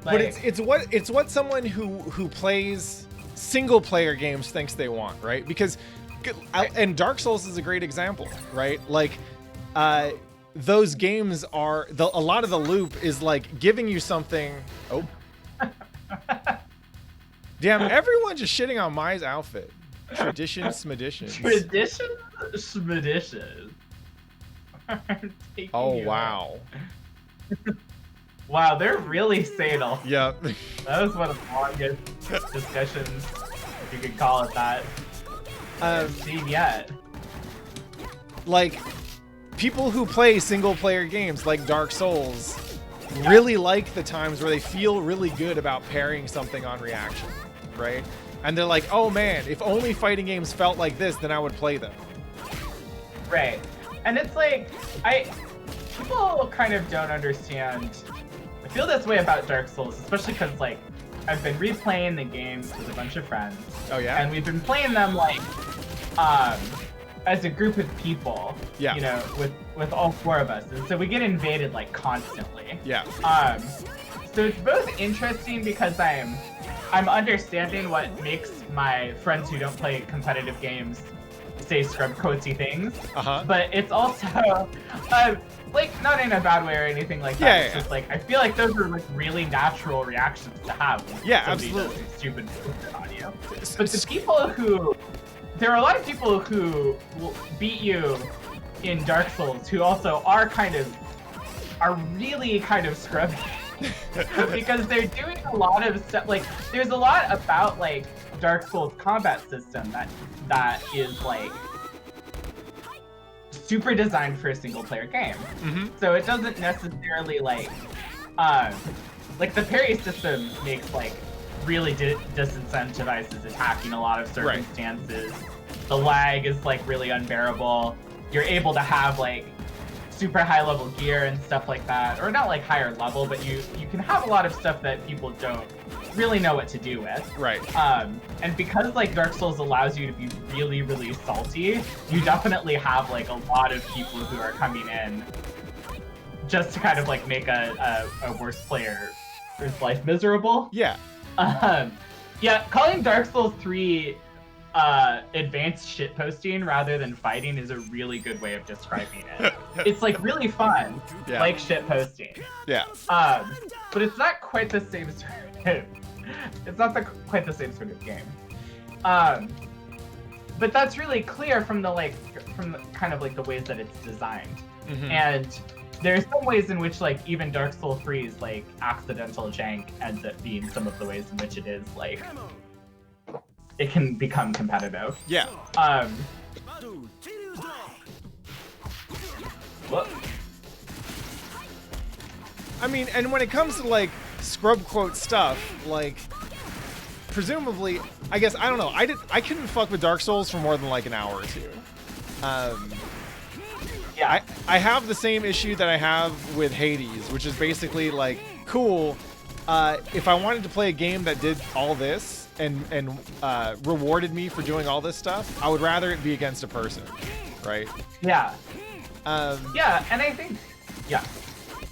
But it's what someone who plays single player games thinks they want, right? Because and Dark Souls is a great example, right? Like those games are a lot of the loop is like giving you something. Oh, damn! Everyone just shitting on Mai's outfit. Tradition smedition.
Tradition smedition.
Oh wow.
Wow, they're really anal.
Yep.
That was one of the longest discussions, if you could call it that, I've seen yet.
Like, people who play single-player games like Dark Souls really like the times where they feel really good about pairing something on reaction, right? And they're like, oh man, if only fighting games felt like this, then I would play them.
Right. And it's like, people kind of don't understand. I feel this way about Dark Souls, especially because, like, I've been replaying the games with a bunch of friends.
Oh, yeah?
And we've been playing them, like, as a group of people.
Yeah.
You know, with all 4 of us. And so we get invaded, like, constantly.
Yeah.
So it's both interesting because I'm understanding what makes my friends who don't play competitive games say scrub quotesy things. But it's also, like, not in a bad way or anything like that.
Yeah,
it's just like, I feel like those are like really natural reactions to have.
Yeah, absolutely.
Stupid on you. But the people who, there are a lot of people who will beat you in Dark Souls who also are really kind of scrubby. Because they're doing a lot of stuff, like, there's a lot about, like, Dark Souls combat system that is, like, super designed for a single player game. So it doesn't necessarily, like the parry system makes, like, really disincentivizes attacking a lot of circumstances. Right. The lag is, like, really unbearable. You're able to have, like, super high level gear and stuff like that, or not like higher level, but you can have a lot of stuff that people don't really know what to do with. Right. And because, like, Dark Souls allows you to be really, really salty, you definitely have, like, a lot of people who are coming in just to kind of, like, make a worse player's life miserable. Yeah. Yeah, calling Dark Souls 3 advanced shitposting rather than fighting is a really good way of describing it. It's, like, really fun, like shitposting. Yeah. But it's not quite the same sort of, quite the same sort of game. But that's really clear from the kind of, like, the ways that it's designed. And there's some ways in which, like, even Dark Souls 3's, like, accidental jank ends up being some of the ways in which it is, like, it can become competitive. Yeah. What?
I mean, and when it comes to, like, scrub quote stuff, like, presumably, I guess, I don't know, I couldn't fuck with Dark Souls for more than, like, an hour or two. Yeah. I have the same issue that I have with Hades, which is basically, like, cool, if I wanted to play a game that did all this, and rewarded me for doing all this stuff, I would rather it be against a person, right? Yeah.
Yeah, and I think, yeah.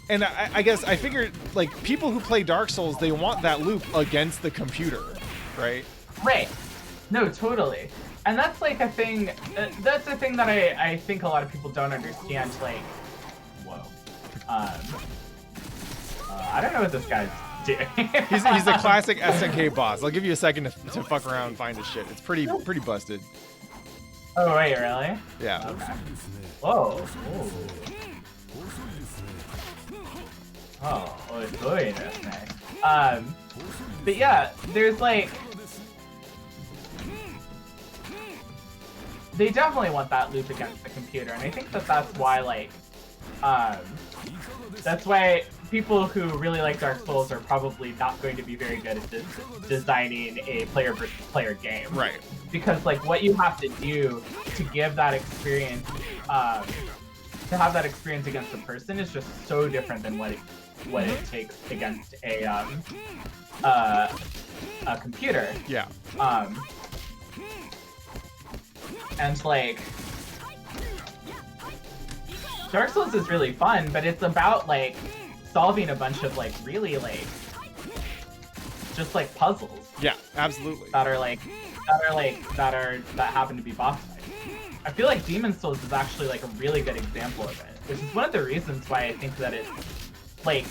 And I guess I figured, like, people who play Dark Souls, they want that loop against the computer, right?
Right. No, totally. And that's, like, a thing, that's a thing that I think a lot of people don't understand, like, whoa. I don't know what this guy's doing.
he's the classic SNK boss. I'll give you a second to fuck around and find his shit. It's pretty busted.
Oh, wait, really?
Yeah.
Okay. Whoa. Oh, but yeah, there's, like, they definitely want that loop against the computer, and I think that that's why, like, that's why people who really like Dark Souls are probably not going to be very good at designing a player versus player game.
Right.
Because, like, what you have to do to give that experience, to have that experience against a person is just so different than what it takes against a computer.
Yeah.
And, like, Dark Souls is really fun, but it's about, like, solving a bunch of, like, really, like, just, like, puzzles.
Yeah, absolutely.
That happen to be boss fights. I feel like Demon Souls is actually, like, a really good example of it. which is one of the reasons why I think that it's like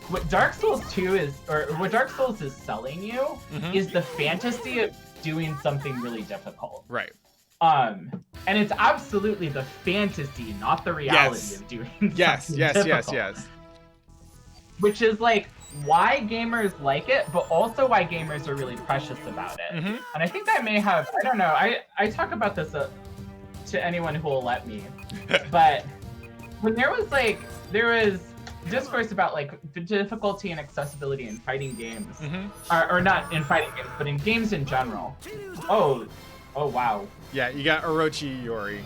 what Dark Souls 2 is, or what Dark Souls is selling you is the fantasy of doing something really difficult.
Right.
And it's absolutely the fantasy, not the reality of doing something difficult.
Yes.
Which is like why gamers like it, but also why gamers are really precious about it. And I think I may have, I don't know, I talk about this to anyone who will let me, but when there was discourse about like the difficulty and accessibility in fighting games, or not in fighting games, but in games in general. Oh wow. Yeah,
you got Orochi Iori.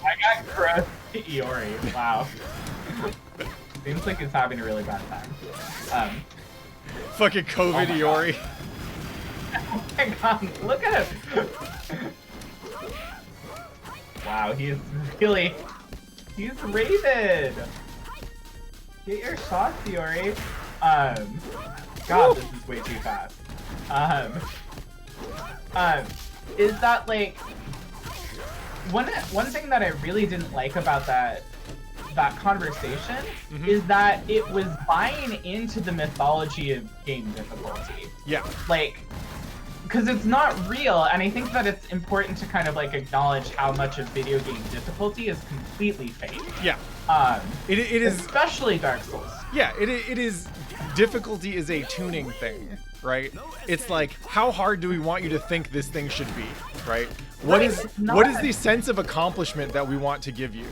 I got Orochi Iori. Wow. Seems like he's having a really bad time.
Fucking COVID Iori.
Oh my god, look at him. Wow, he's rated. Get your shots, Iori. God, this is way too fast. Is that like one thing that I really didn't like about that conversation is that it was buying into the mythology of game difficulty.
Yeah.
Like, because it's not real, and I think that it's important to kind of like acknowledge how much of video game difficulty is completely fake.
Yeah. It is,
especially Dark Souls.
Yeah, it is. Difficulty is a tuning thing, right? It's like, how hard do we want you to think this thing should be, right? What is the sense of accomplishment that we want to give you?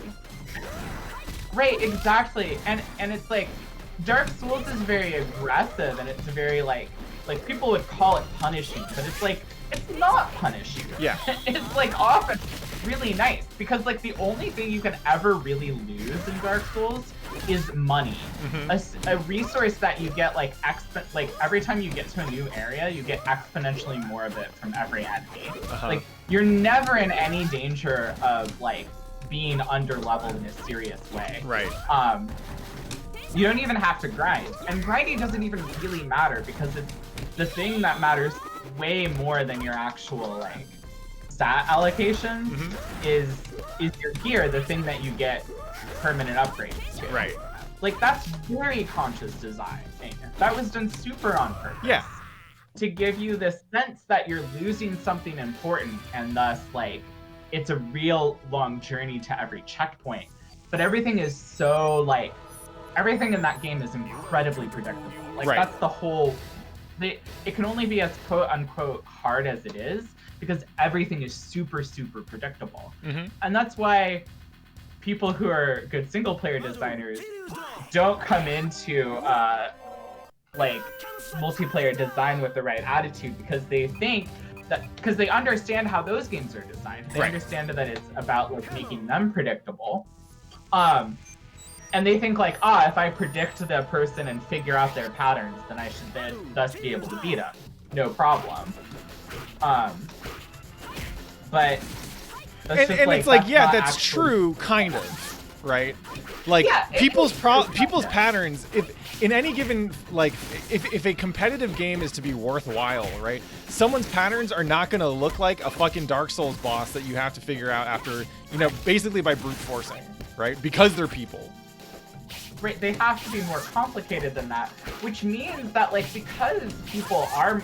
Right, exactly. And it's like Dark Souls is very aggressive, and it's very like people would call it punishing, but it's like it's not punishing.
Yeah.
It's like often really nice, because like the only thing you can ever really lose in Dark Souls is money. A resource that you get like every time you get to a new area, you get exponentially more of it from every enemy. Like you're never in any danger of like being under leveled in a serious way.
Right.
You don't even have to grind, and grinding doesn't even really matter, because it's the thing that matters way more than your actual like stat allocation is your gear, the thing that you get permanent upgrades to.
Right.
Like that's very conscious design. That was done super on purpose.
Yeah.
To give you this sense that you're losing something important, and thus like it's a real long journey to every checkpoint. But everything is so like everything in that game is incredibly predictable. Like that's the whole. It can only be as quote unquote hard as it is because everything is super predictable. And that's why people who are good single player designers don't come into like multiplayer design with the right attitude, because they think that because they understand how those games are designed. They understand that it's about like making them predictable. And they think like, if I predict the person and figure out their patterns, then I should then thus be able to beat them. No problem. But that's just,
it's like, yeah, that's true, kind of, right? Like people's patterns. If in any given if a competitive game is to be worthwhile, right? Someone's patterns are not going to look like a fucking Dark Souls boss that you have to figure out after, basically by brute forcing, right? Because they're people.
Right, they have to be more complicated than that, which means that like because people are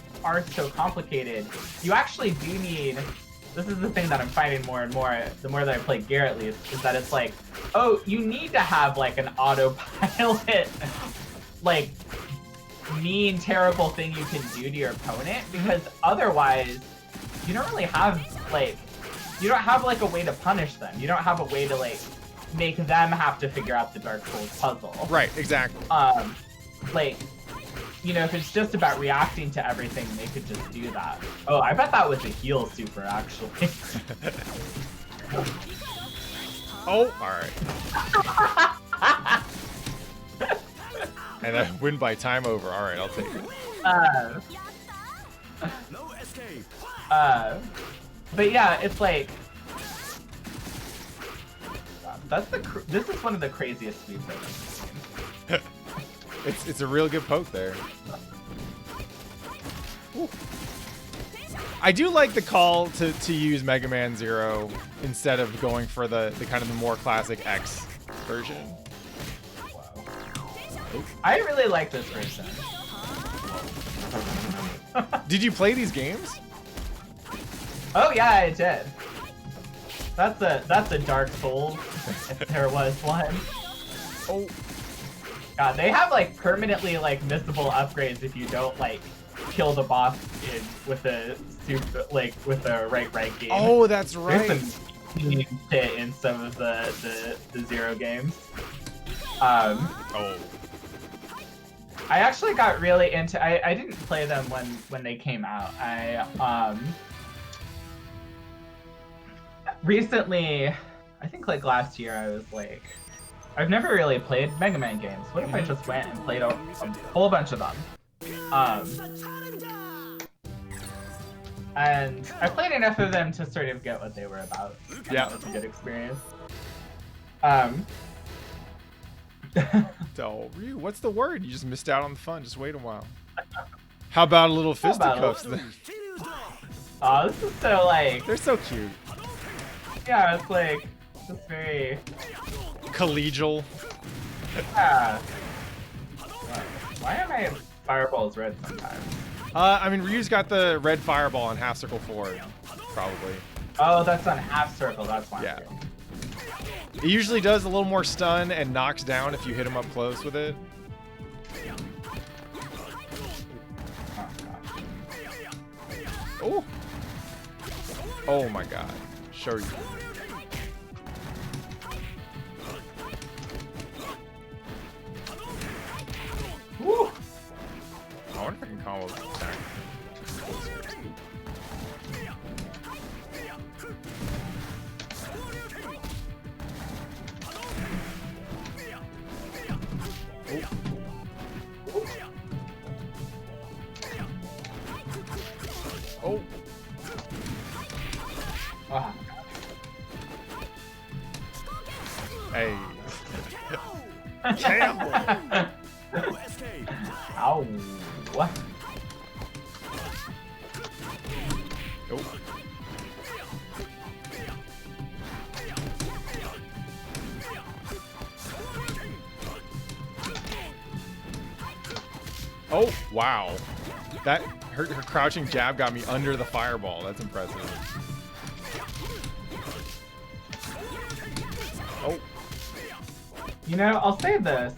so complicated, you actually do need. This is the thing that I'm finding more and more the more that I play gear, at least, is that it's like, you need to have like an autopilot, like mean, terrible thing you can do to your opponent, because otherwise, you don't really have you don't have like a way to punish them. You don't have a way to like make them have to figure out the Dark Souls puzzle.
Right, exactly.
If it's just about reacting to everything, they could just do that. Oh, I bet that was a heal super, actually.
Oh, alright. And I win by time over. Alright, I'll take it.
No escape.
But yeah, it's like... This is one of the craziest sweeps I've ever seen.
It's a real good poke there. Ooh. I do like the call to use Mega Man Zero instead of going for the kind of the more classic X version.
I really like this version.
Did you play these games?
Oh yeah, I did. That's a Dark Souls, if there was one.
Oh.
God, they have like permanently like missable upgrades if you don't like kill the boss with a with a right game.
Oh, that's right.
There's some mean shit in some of the Zero games. Oh. I actually got really into. I didn't play them when they came out. Recently, I think like last year, I was like, I've never really played Mega Man games. What if I just went and played a whole bunch of them? And I played enough of them to sort of get what they were about.
Yeah,
it was a good experience.
Oh, Ryu, what's the word? You just missed out on the fun. Just wait a while. How about a little fisticuffs then?
Oh, this is so like...
They're so cute.
Yeah, it's like... Just very...
collegial.
Yeah. Why are my fireballs red sometimes?
I mean, Ryu's got the red fireball on half circle forward, probably.
Oh, that's on half circle. That's why.
Yeah. It usually does a little more stun and knocks down if you hit him up close with it. Oh. Oh my god. Show you.
Woo.
I wonder if I can combo this attack. Oh.
Oh.
Hey. Damn.
Ow. What?
Oh. Oh, wow. That her crouching jab got me under the fireball. That's impressive. Oh.
You know, I'll say this.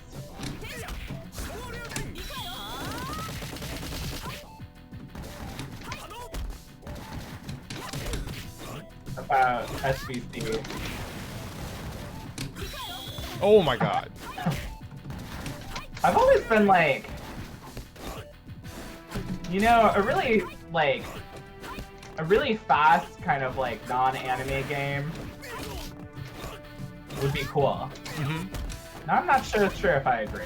About SvC.
Oh my god.
I've always been like, you know, a really fast kind of like non-anime game would be cool. Now I'm not sure if I agree.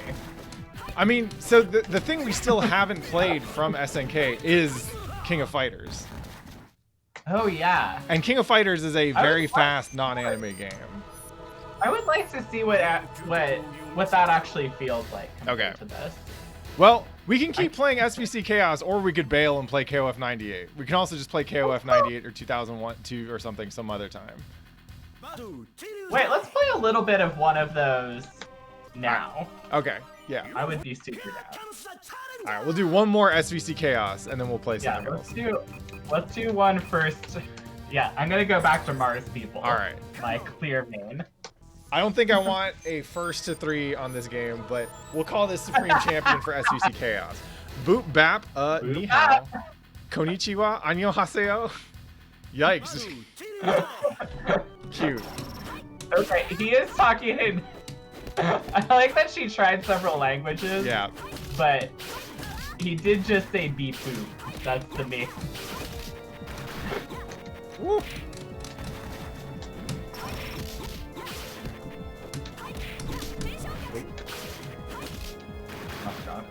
I mean, so the thing we still haven't played from SNK is King of Fighters.
Oh yeah.
And King of Fighters is a very fast non-anime game.
I would like to see what that actually feels like compared to this.
Well, we can keep playing SvC Chaos, or we could bail and play KOF98. We can also just play KOF98 or 2002 or something some other time.
Wait, let's play a little bit of one of those now.
Okay, yeah.
I would be super down.
All right, we'll do one more SvC Chaos, and then we'll play something else.
Let's do one first. Yeah, I'm gonna go back to Mars People.
All right.
My clear main.
I don't think I want a first to 3 on this game, but we'll call this Supreme Champion for SvC Chaos. Boop bap, ni hao. Konnichiwa, annyeonghaseyo. Yikes. Cute.
Okay, he is talking in... I like that she tried several languages.
Yeah.
But he did just say beep boop. That's the main.
Woo.
Oh god.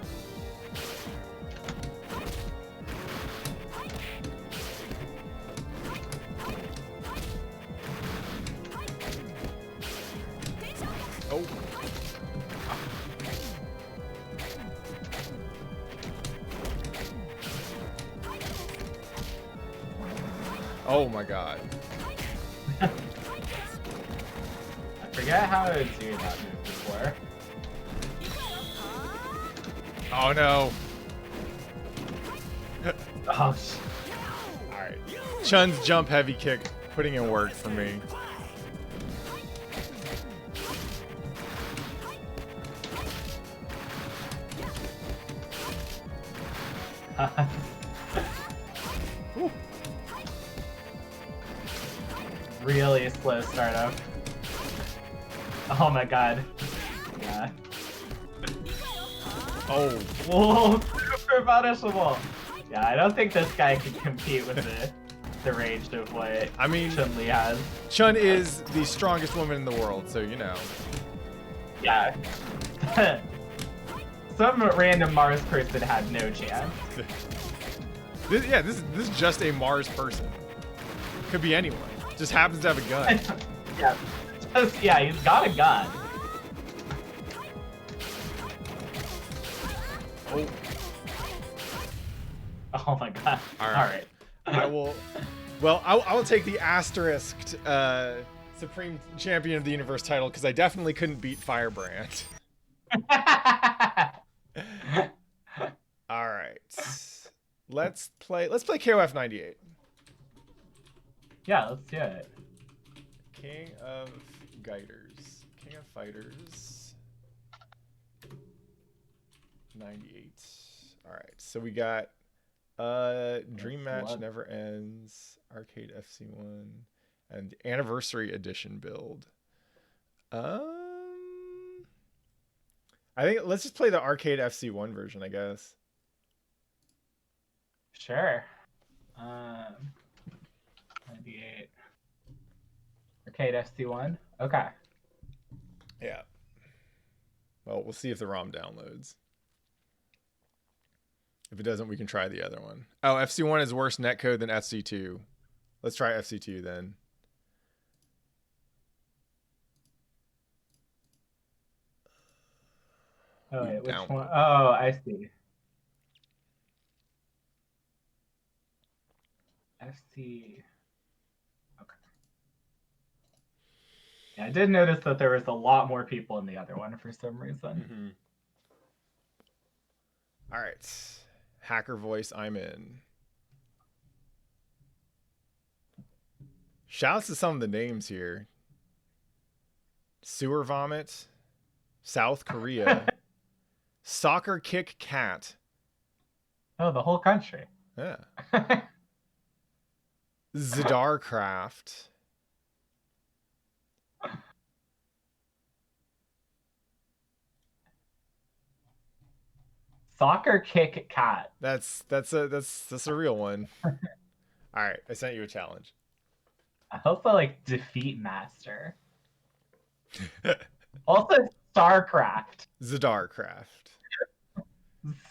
Oh. Oh my god.
forget how I was doing that move before.
Oh no.
Oh,
Alright. Chun's jump heavy kick putting in work for me.
Really slow startup. Oh my god. Yeah.
Oh.
Whoa, super punishable. Yeah, I don't think this guy can compete with the range of what Chun-Li has.
Chun is the strongest woman in the world, so you know.
Yeah. Some random Mars person had no chance.
This is just a Mars person. Could be anyone. Just happens to have a gun.
Yeah, he's got a gun.
Oh.
Oh my god. Alright.
I will. Well, I will take the asterisked Supreme Champion of the Universe title because I definitely couldn't beat Firebrand. All right. Let's play KOF98.
Yeah, let's do it.
King of Guiders. King of Fighters. 98. All right. So we got Dream Match Never Ends, Arcade FC1, and Anniversary Edition build. I think let's just play the Arcade FC1 version, I guess.
Sure. 98. Arcade FC1. Okay.
Yeah. Well, we'll see if the ROM downloads. If it doesn't, we can try the other one. Oh, FC1 is worse netcode than FC2. Let's try FC2 then.
Oh, wait, which one? Oh, I see. FC. Okay. Yeah, I did notice that there was a lot more people in the other one for some reason.
All right. Hacker voice, I'm in. Shouts to some of the names here. Sewer Vomit, South Korea, Soccer Kick Cat.
Oh, the whole country.
Yeah. Zidarcraft.
Soccer Kick Cat.
That's a real one. All right, I sent you a challenge.
I also like Defeat Master. Also Starcraft.
Zidarcraft.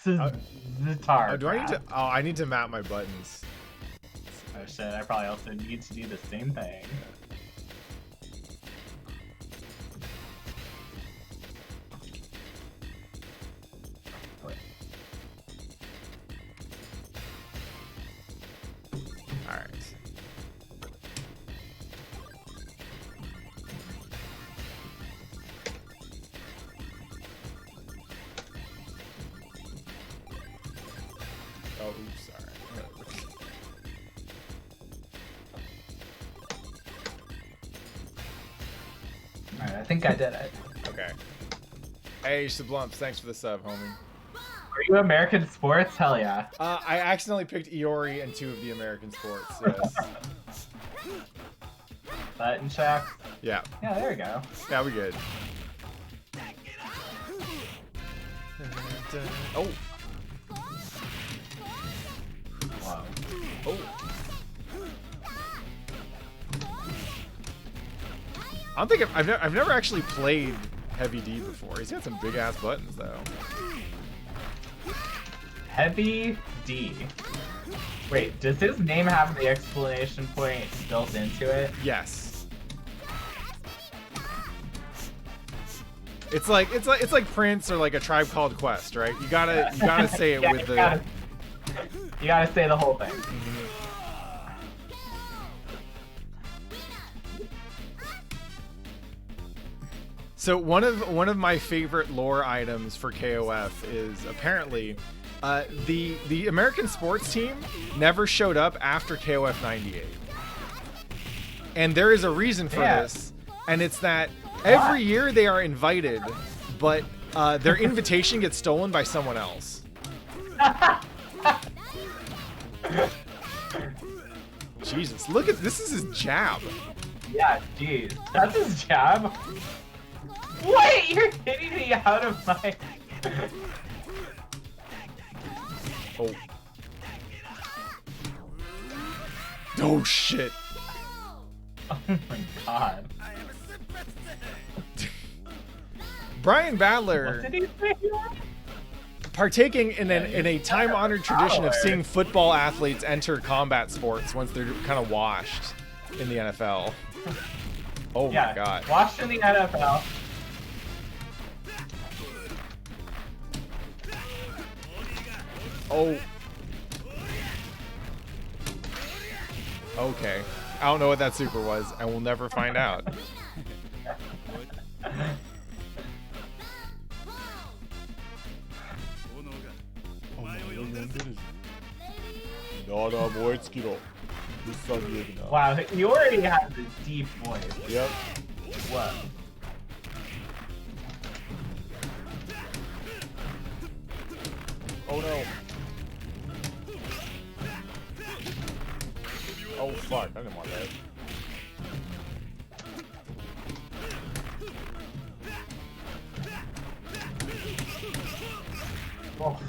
Zidarcraft.
Do I need to? Oh, I need to map my buttons.
Oh shit! I probably also need to do the same thing.
All right. Oh, oops, sorry.
Alright, I think I did it.
Okay. Hey, Sublumps, thanks for the sub, homie.
Are you American sports? Hell yeah.
I accidentally picked Iori and 2 of the American sports, yes.
Button check.
Yeah.
Yeah, there we go.
Yeah, we good. Oh.
Wow.
Oh. I don't think I've never actually played Heavy D before. He's got some big ass buttons though.
Heavy D. Wait, does his name have the exclamation point built into it?
Yes. It's like Prince or like a Tribe Called Quest, right? You gotta say it with the.
You gotta say the whole thing.
So one of my favorite lore items for KOF is apparently the American sports team never showed up after KOF98. And there is a reason for this, and it's that every year they are invited, but their invitation gets stolen by someone else. Jesus, look at this is his jab.
Yeah, jeez. That's his jab? Wait, you're hitting me out of my...
Oh. Oh, shit.
Oh my god.
Brian Badler...
What did he say?
Partaking in a time-honored tradition of seeing football athletes enter combat sports once they're kind of washed in the NFL. Oh my god.
Washed in the NFL.
Oh. Okay. I don't know what that super was, and we'll never find out.
Wow, he already has a deep voice.
Yep.
Whoa.
Oh no. Oh fuck, I didn't want that.
Oh.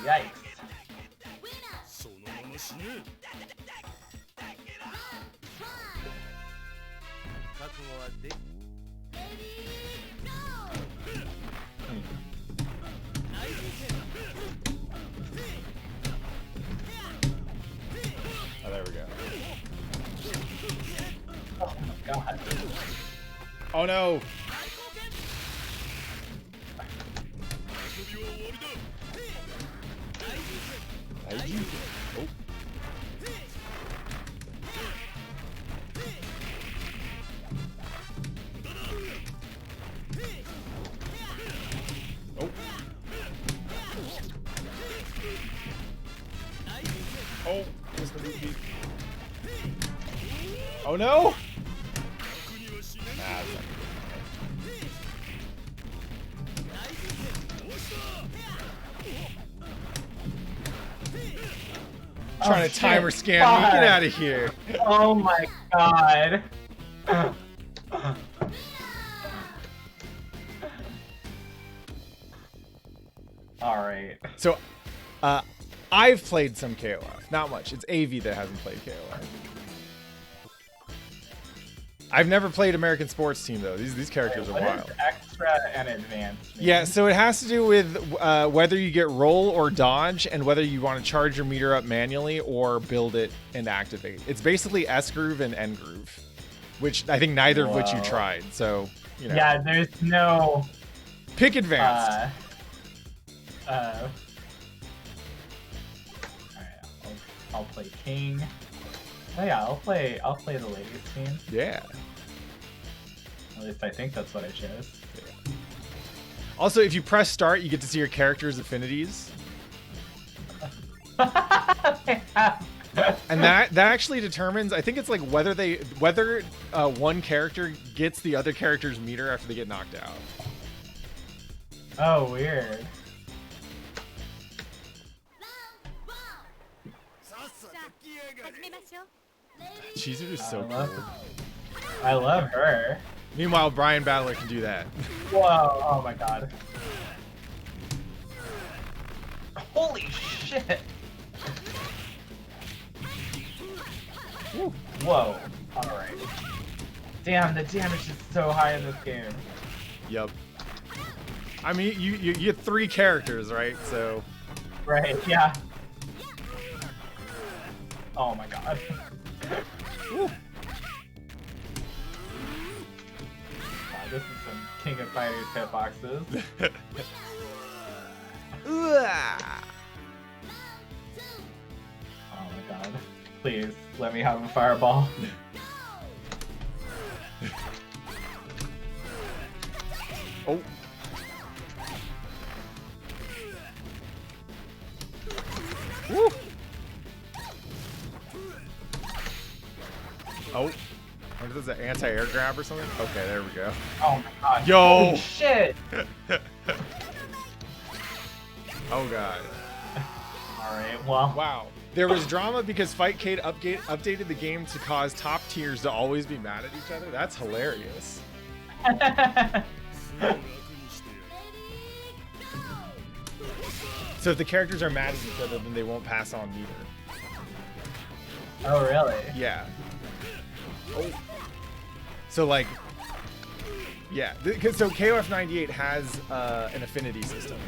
Yikes.
Oh, there we go.
Oh my god.
Oh no! Oh. Oh. Oh, missed the boot beat. Oh no! Nah, that's not good. Trying to timer scam me. Get out of here.
Oh my god. Alright.
So, I've played some KOF. Not much. It's Aevee that hasn't played KOF. I've never played American Sports Team, though. These characters are wild.
What is extra and advanced?
Yeah, so it has to do with whether you get roll or dodge, and whether you want to charge your meter up manually or build it and activate. It's basically S groove and N groove, which I think neither of which you tried. So, you know.
Yeah, there's no...
Pick advanced.
Alright, I'll play King. Oh yeah, I'll play the ladies team.
Yeah.
At least I think that's what I chose.
Yeah. Also, if you press start, you get to see your character's affinities. And that actually determines, I think it's like whether one character gets the other character's meter after they get knocked out.
Oh, weird.
Chizuru is so cool.
I love her.
Meanwhile, Brian Badler can do that.
Whoa, oh my god. Holy shit! Woo. Whoa, alright. Damn, the damage is so high in this game.
Yup. I mean, you get 3 characters, right? So.
Right, yeah. Oh my god. Wow, this is some King of Fighters hitboxes. Oh my god. Please, let me have a fireball.
Woo! Oh. I wonder if there's an anti-air grab or something. Okay, there we go.
Oh my god.
Yo!
Holy shit!
Oh god.
Alright, well.
Wow. There was drama because Fightcade updated the game to cause top tiers to always be mad at each other. That's hilarious. So if the characters are mad at each other, then they won't pass on either.
Oh, really?
Yeah. Oh. So like, yeah. So KOF98 has an affinity system.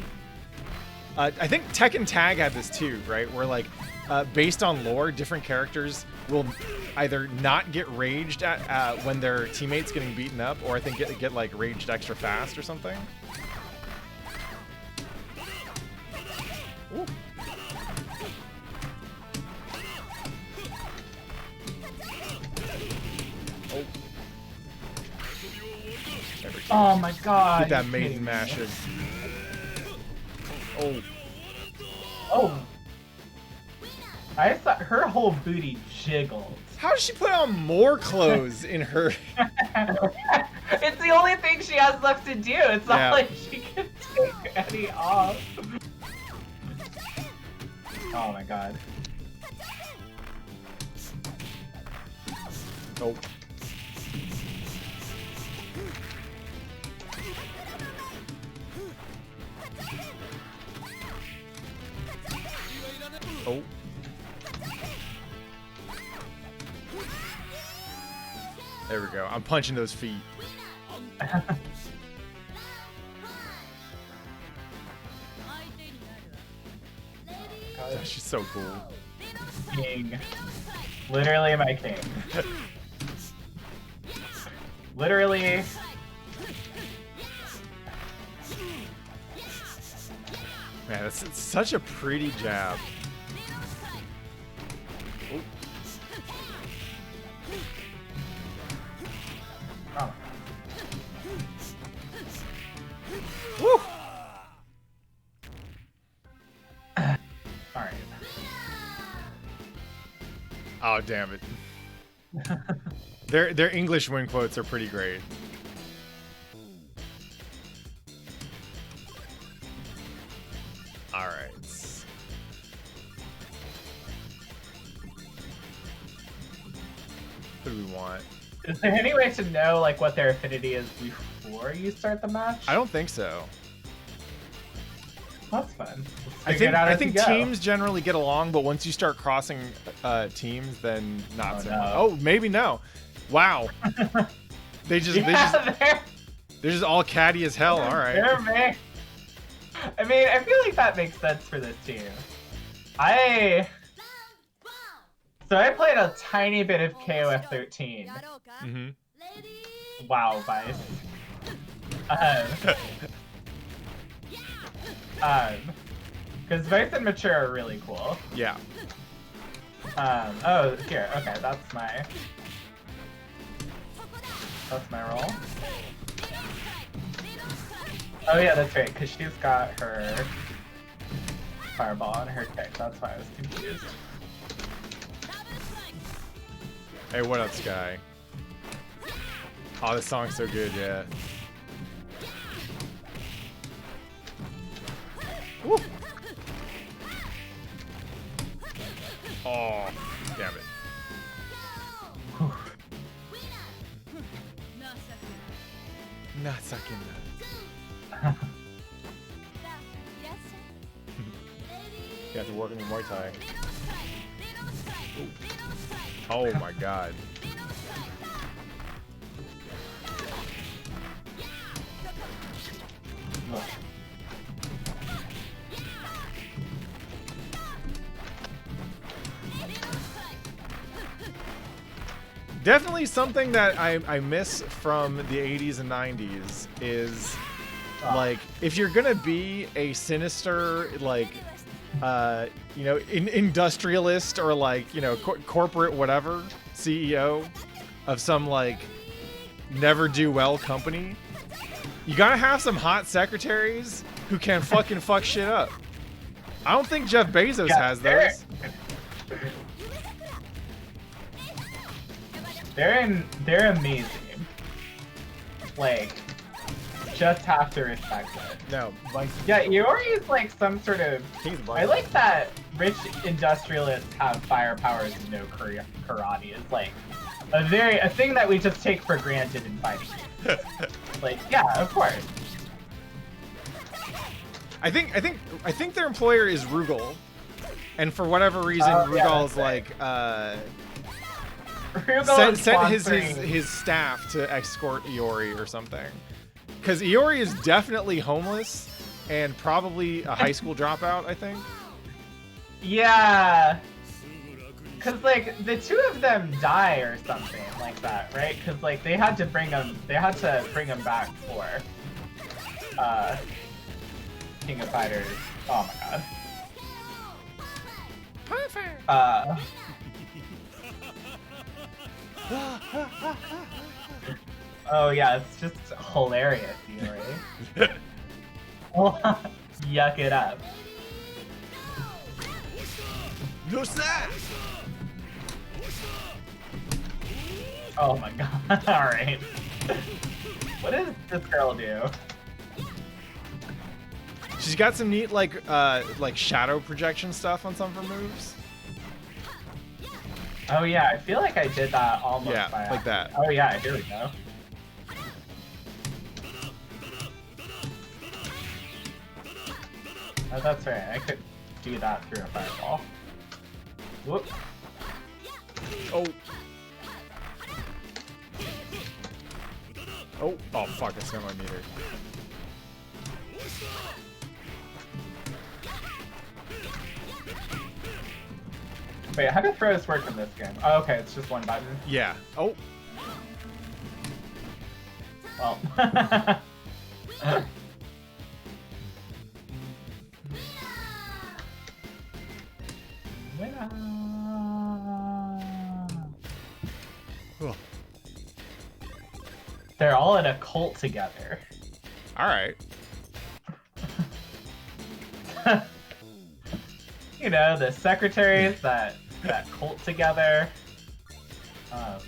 I think Tekken Tag had this too, right? Where like, based on lore, different characters will either not get raged at when their teammates getting beaten up, or I think get like raged extra fast or something. Ooh. Oh.
Oh my god.
Get that maiden mash in. Oh.
Oh. I thought her whole booty jiggled.
How does she put on more clothes in her?
It's the only thing she has left to do. It's not like she can take any off. Oh my god.
Oh. Oh. There we go. I'm punching those feet. God, she's so cool.
King. Literally my king. Literally.
Man, it's such a pretty jab. Oh.
Oh.
Woo!
Alright.
Oh, damn it. Their English win quotes are pretty great. All right. What do we want?
Is there any way to know like what their affinity is before you start the match?
I don't think so.
That's fun.
I think teams generally get along, but once you start crossing teams, then not so much. Oh, maybe no. Wow. They're just all catty as hell. All right.
I mean, I feel like that makes sense for this team. So I played a tiny bit of KOF13.
Mm-hmm.
Wow, Vice. Because Vice and Mature are really cool.
Yeah.
Oh, here. Okay, that's my roll. Oh yeah, that's right, because she's got her fireball on her kick. That's why I was confused.
Hey, what up, Sky? Oh, this song's so good, yeah. Woo! Oh, damn it. Not sucking that. You have to work on your Muay Thai. Ooh. Oh my god. Definitely something that I miss from the 80s and 90s is like, if you're gonna be a sinister, like, you know, industrialist or like, you know, corporate whatever CEO of some like never do well company, you gotta have some hot secretaries who can fucking fuck shit up. I don't think Jeff Bezos has those.
They're amazing. Like, just have to respect it.
No, like
yeah, Iori is like some sort of. I like that rich industrialists have fire powers and no karate. It's like a thing that we just take for granted in fighting games. Like, yeah, of course.
I think their employer is Rugal, and for whatever reason, Rugal's like sent his staff to escort Iori or something. Because Iori is definitely homeless and probably a high school dropout, I think.
Yeah. Because, like, the two of them die or something like that, right? Because, like, they had to bring him back for King of Fighters. Oh my god.
Perfect.
Oh yeah, it's just hilarious, Iori. Yuck it up.
No snap.
Oh my god. Alright. What does this girl do?
She's got some neat like shadow projection stuff on some of her moves.
Oh yeah, I feel like I did that almost
yeah,
by
like that.
Oh yeah, here we go. Oh, that's right. I could do that through a fireball. Whoop.
Oh. Oh, oh fuck, it's not my meter.
Wait, how do throws work in this game? Oh, okay, it's just one button.
Yeah. Oh.
Well. They're all in a cult together.
All right.
You know, the secretaries that cult together. I'm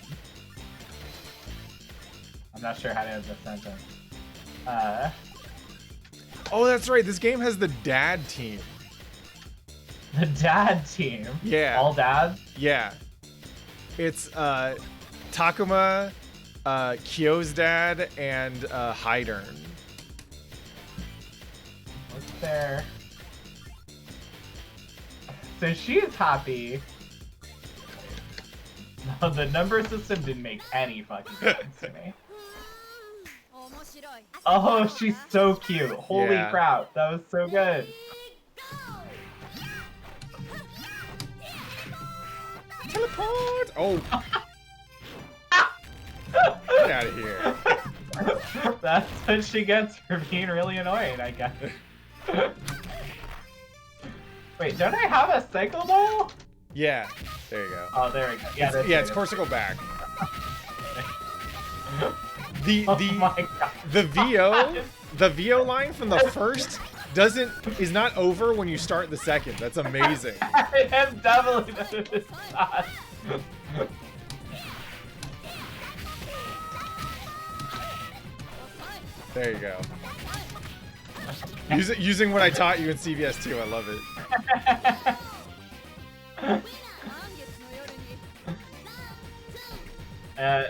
not sure how to end the sentence.
Oh, that's right. This game has the dad team.
The dad team?
Yeah.
All dads?
Yeah. It's Takuma, Kyo's dad, and Hydern.
What's there? So she's happy. No, the number system didn't make any fucking sense to me. Oh, she's so cute. Holy crap, that was so good.
Teleport! Oh. Get out of here.
That's what she gets for being really annoying, I guess. Wait, don't I have a cycle ball?
Yeah. There you go.
Oh, there we go. Yeah,
it's Corsical back.
Oh my God.
The VO line from the first is not over when you start the second. That's amazing.
It definitely doesn't stop.
There you go. Using what I taught you in CVS 2, I love it.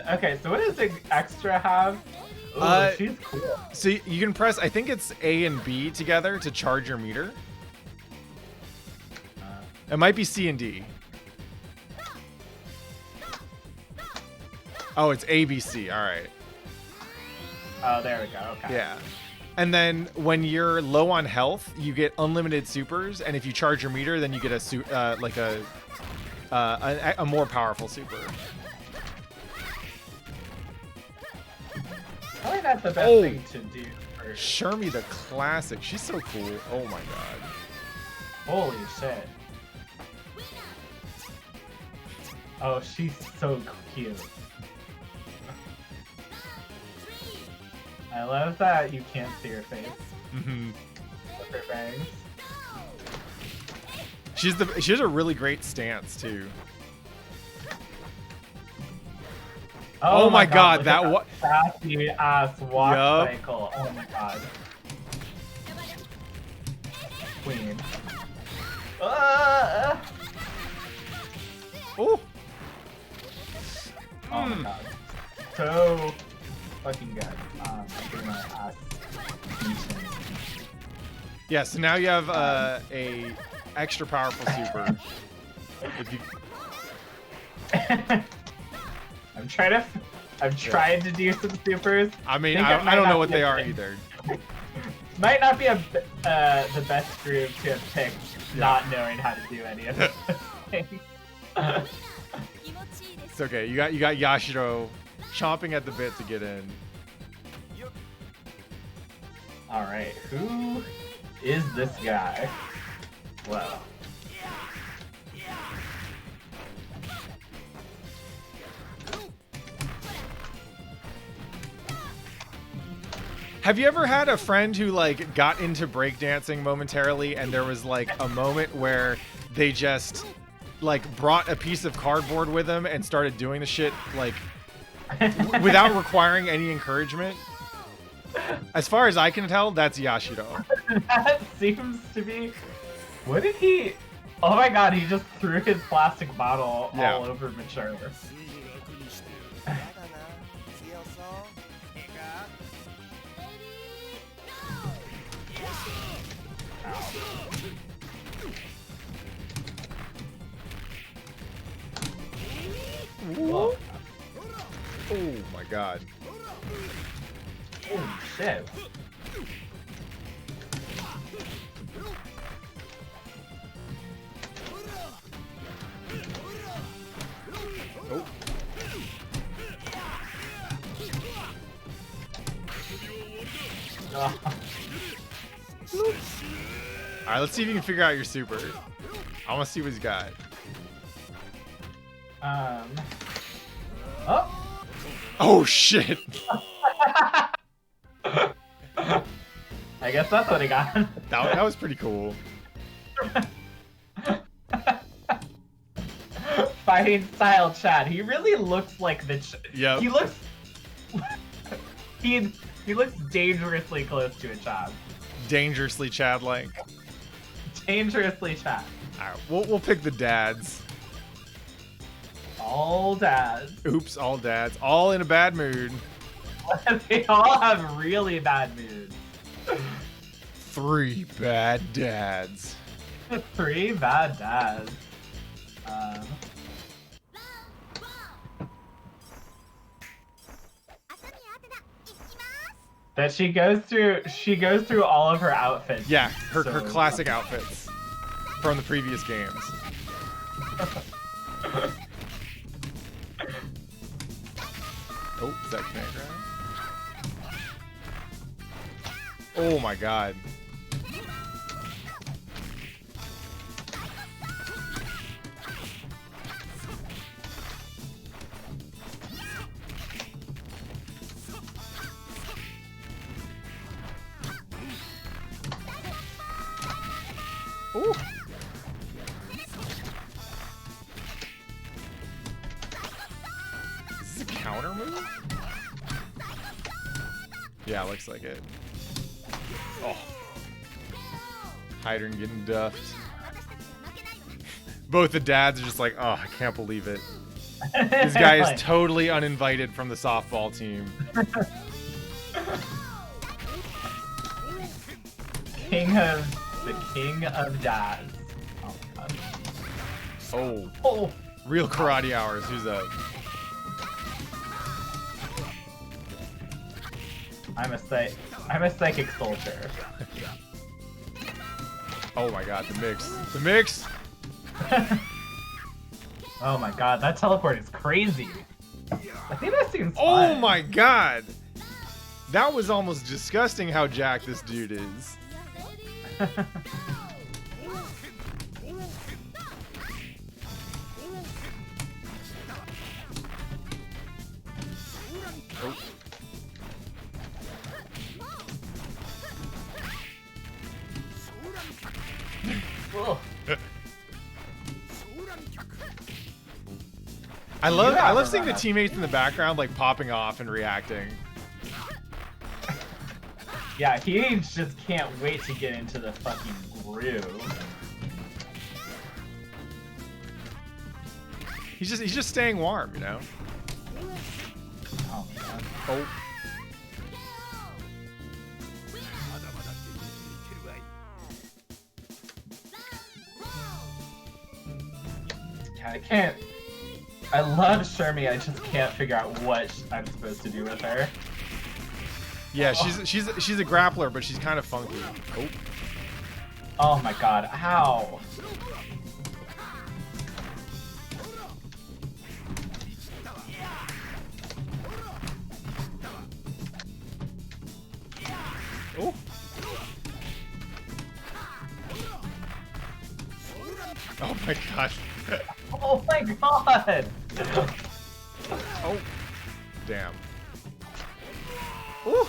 Okay, so what does the extra have? Ooh, she's cool.
So you can press, I think it's A and B together to charge your meter. It might be C and D. Oh, it's A, B, C. All right.
Oh, there we go. Okay.
Yeah. And then when you're low on health, you get unlimited supers, and if you charge your meter, then you get a more powerful super.
Probably that's the best thing to do.
Shermie the classic. She's so cool. Oh my god.
Holy shit. Oh, she's so cute. I love that you can't see her face.
Mm-hmm.
With her bangs.
she has a really great stance too. Oh my god, that what
sassy ass walk cycle. Oh my god. Queen.
Oh.
Oh my god. So fucking good. Getting my ass beaten.
Yeah, so now you have a extra powerful super. If you...
I'm trying to do some supers.
I mean, I don't know what they are either.
Might not be the best group to have picked, not knowing how to do any of it.
It's okay. You got Yashiro chomping at the bit to get in.
All right, who is this guy? Well.
Have you ever had a friend who like got into breakdancing momentarily and there was like a moment where they just like brought a piece of cardboard with them and started doing the shit like without requiring any encouragement? As far as I can tell, that's Yashiro.
That seems to be... What did he... Oh my god, he just threw his plastic bottle all over Mature.
Whoa. Oh my god.
Holy shit.
Oh. Alright, let's see if you can figure out your super. I want to see what he's got.
Oh!
Oh shit!
I guess that's what he got.
That was pretty cool.
Fighting style Chad. He really looks like the...
Yeah.
He looks... he looks dangerously close to a Chad.
Dangerously Chad-like.
Dangerously Chad.
Alright, we'll pick the dads.
All dads.
Oops, all dads. All in a bad mood.
They all have really bad moods.
3 bad dads.
3 bad dads. That she goes through all of her outfits.
Yeah, her classic outfits from the previous games. Oh, is that Connect Grab? Oh my god. Ooh. Is this a counter move? Yeah, looks like it. Oh. Hydran getting duffed. Both the dads are just like, oh, I can't believe it. This guy is totally uninvited from the softball team.
The king of dads. Oh my god.
Oh. Real karate hours. Who's up?
I'm a psychic soldier.
Oh my god, the mix. The mix!
Oh my god, that teleport is crazy. I think that seems
Oh
fun.
my god! That was almost disgusting how jacked this dude is.
Oh.
I love seeing the teammates in the background like popping off and reacting.
Yeah, he just can't wait to get into the fucking groove.
He's just staying warm, you know.
Oh man.
Oh.
Yeah, I can't. I love Shermie, I just can't figure out what I'm supposed to do with her.
Yeah, she's a grappler, but she's kind of funky. Oh.
Oh my god, ow.
Oh. Oh my god.
Oh my god!
Oh. Damn. Ooh.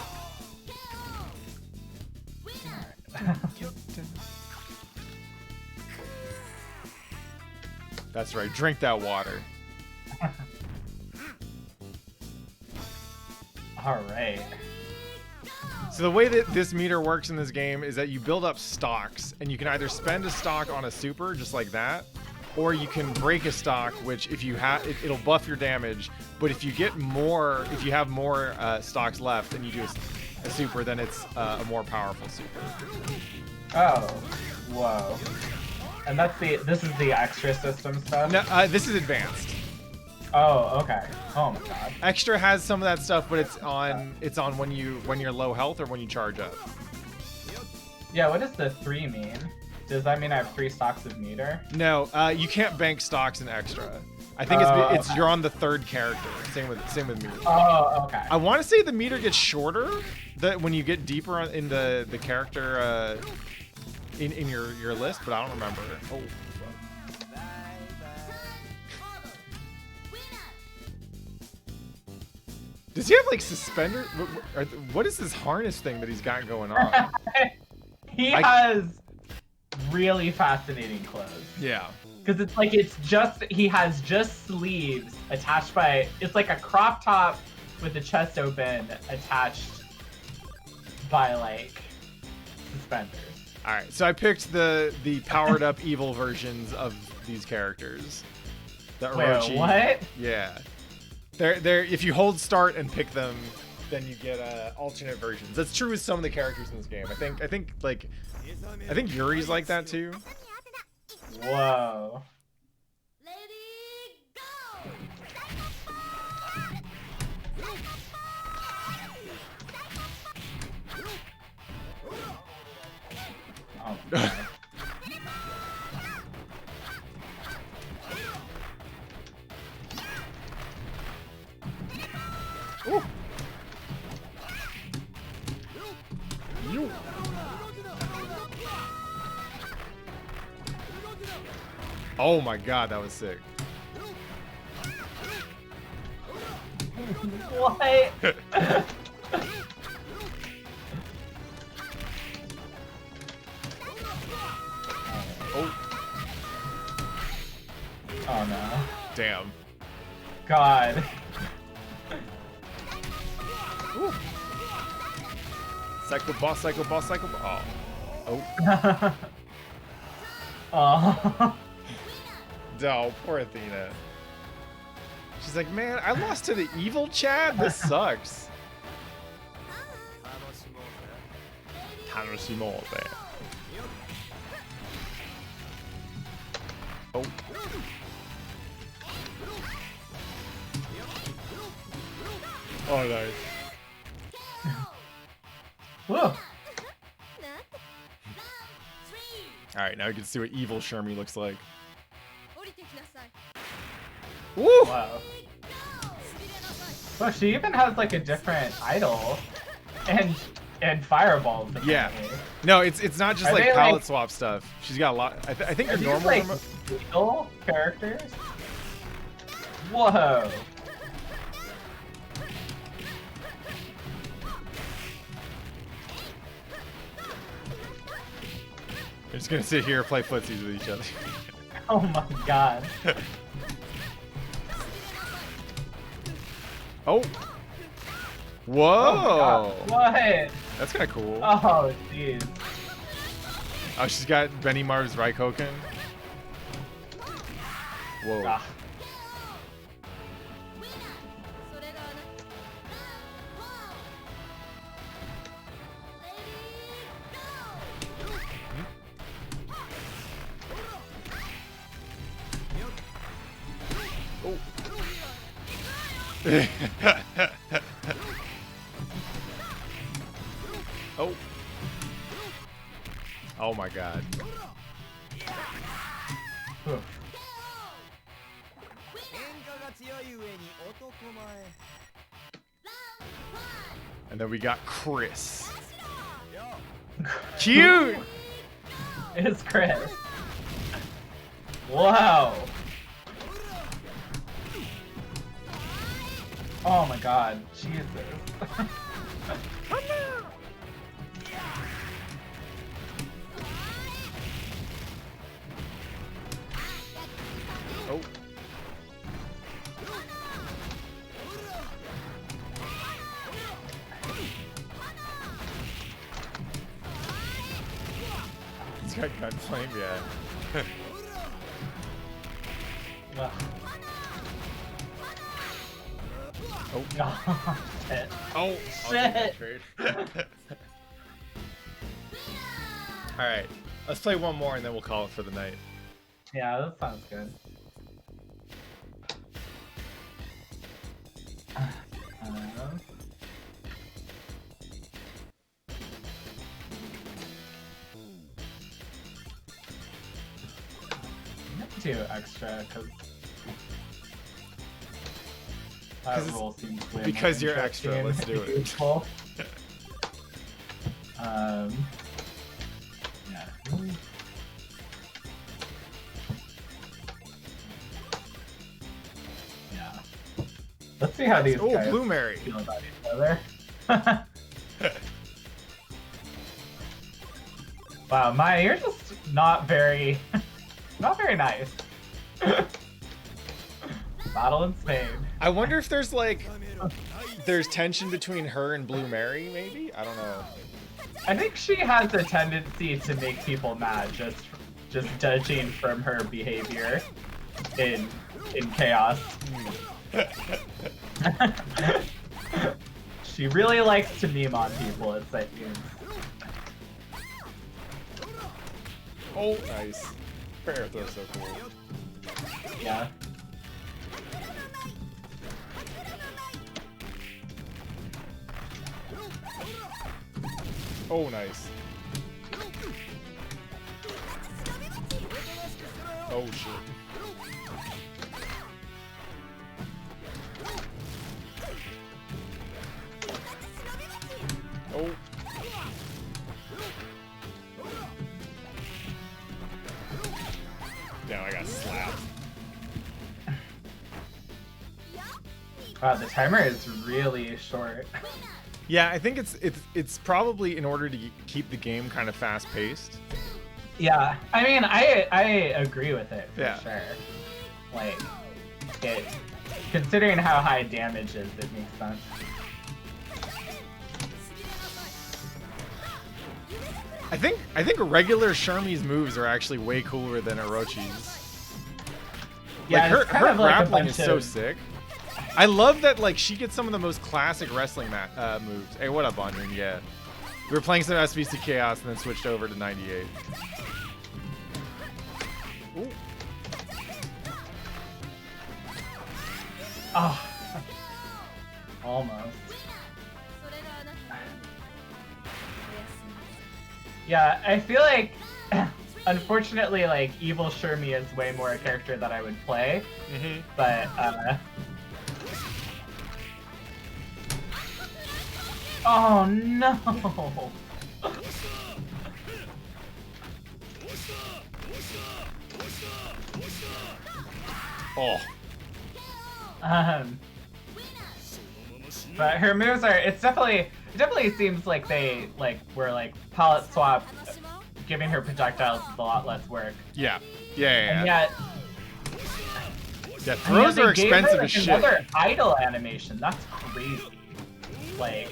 That's right, drink that water.
Alright.
So the way that this meter works in this game is that you build up stocks, and you can either spend a stock on a super, just like that, or you can break a stock, which if you have, it'll buff your damage, but if you get more, if you have more stocks left and you do a super, then it's a more powerful super.
Oh. Whoa. And this is the extra system stuff?
No, this is advanced.
Oh, okay. Oh my god.
Extra has some of that stuff, but it's on when you're low health or when you charge up.
Yeah, what does the 3 mean? Does that mean I have 3 stocks of meter?
No, you can't bank stocks in extra. I think it's you're on the 3rd character. Same with meter.
Oh, okay.
I want to say the meter gets shorter when you get deeper in the character in your list, but I don't remember. Oh. Does he have like suspenders? What is this harness thing that he's got going on?
He has really fascinating clothes.
Yeah.
Because it's like he has just sleeves attached by, it's like a crop top with the chest open attached by like suspenders.
All right, so I picked the powered up evil versions of these characters. The Orochi.
Wait, what?
Yeah. They're if you hold start and pick them, then you get alternate versions. That's true with some of the characters in this game. I think Yuri's like that too.
Whoa. Oh, God.
Ooh. You. Oh my god, that was sick.
What?
Oh.
Oh no.
Damn.
God.
Ooh. Psycho boss, psycho boss, psycho boss. Oh.
Oh.
Oh, poor Athena. She's like, man, I lost to the evil Chad? This sucks. Tanoshimote. Oh. Oh, nice.
Whoa.
Alright, now we can see what evil Shermie looks like. Woo!
Wow. Well, she even has like a different idol and fireballs. Apparently.
Yeah. No, it's not just like palette swap stuff. She's got a lot. I think the normal
like idol characters. Whoa.
They're just gonna sit here and play footsies with each other.
Oh my god.
Oh. Whoa.
Oh what?
That's kind of cool.
Oh, jeez.
Oh, she's got Benny Marv's Raikoken. Whoa.
Ah.
Oh. Oh. Oh my god.
Oof.
And then we got Chris. Cute!
It's Chris. Wow. Oh my god. Jesus.
Oh. He's got gunflame, yeah.
Ugh.
Oh.
Oh, shit.
Oh.
Shit.
Alright. Let's play one more and then we'll call it for the night.
Yeah, that sounds good. Do extra because that role seems way
because
more
you're extra. Let's do it.
Useful. Yeah. Yeah. Let's see how these guys
Blue Mary.
feel about each other. Wow, Maya, you're just not very nice. Battle in Spain.
I wonder if there's like there's tension between her and Blue Mary, maybe? I don't know.
I think she has a tendency to make people mad just judging from her behavior in chaos. She really likes to meme on people, it seems.
Oh, nice. Fair throw, so cool.
Yeah.
Oh, nice. Oh, shit. Oh. Now I got slapped.
Wow, the timer is really short.
Yeah, I think it's probably in order to keep the game kind of fast paced.
Yeah, I mean, I agree with it for
Yeah.
sure. Like, considering how high damage is, it makes sense.
I think regular Shermie's moves are actually way cooler than Orochi's.
Yeah,
Like
it's kind
her
of like a
grappling
bunch
is so
of-
sick. I love that like she gets some of the most classic wrestling moves. Hey, what up, Andrin? Yeah, we were playing some SvC Chaos and then switched over to 98. Ooh.
Oh, almost. Yeah, I feel like, unfortunately, like, Evil Shermie is way more a character that I would play.
Mm-hmm.
But, oh no!
Oh.
But her moves are, it definitely seems like they, were, palette swap, giving her projectiles is a lot less work.
Yeah. Yeah.
And yet,
Yeah, throws are expensive as shit.
Another idle animation. That's crazy. Like,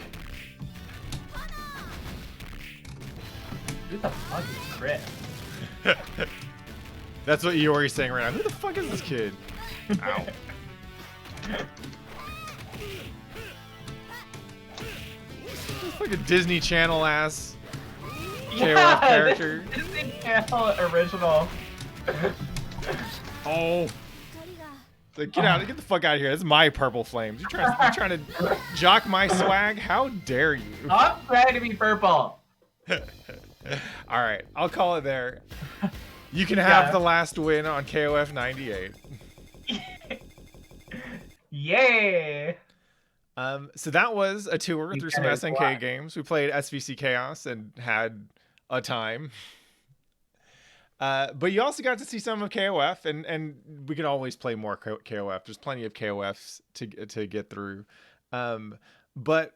who the fuck is Chris?
That's what Iori's saying right now. Who the fuck is this kid? Ow. This fucking Disney Channel ass KOF character.
Disney Channel original.
Oh. Get out! Get the fuck out of here! That's my purple flames. You're trying to jock my swag? How dare you?
I'm trying to be purple.
All right, I'll call it there. You can have the last win on KOF98.
Yay!
So that was a tour through some SNK games. We played SvC Chaos and had a time. But you also got to see some of KOF, and we can always play more KOF. There's plenty of KOFs to get through. But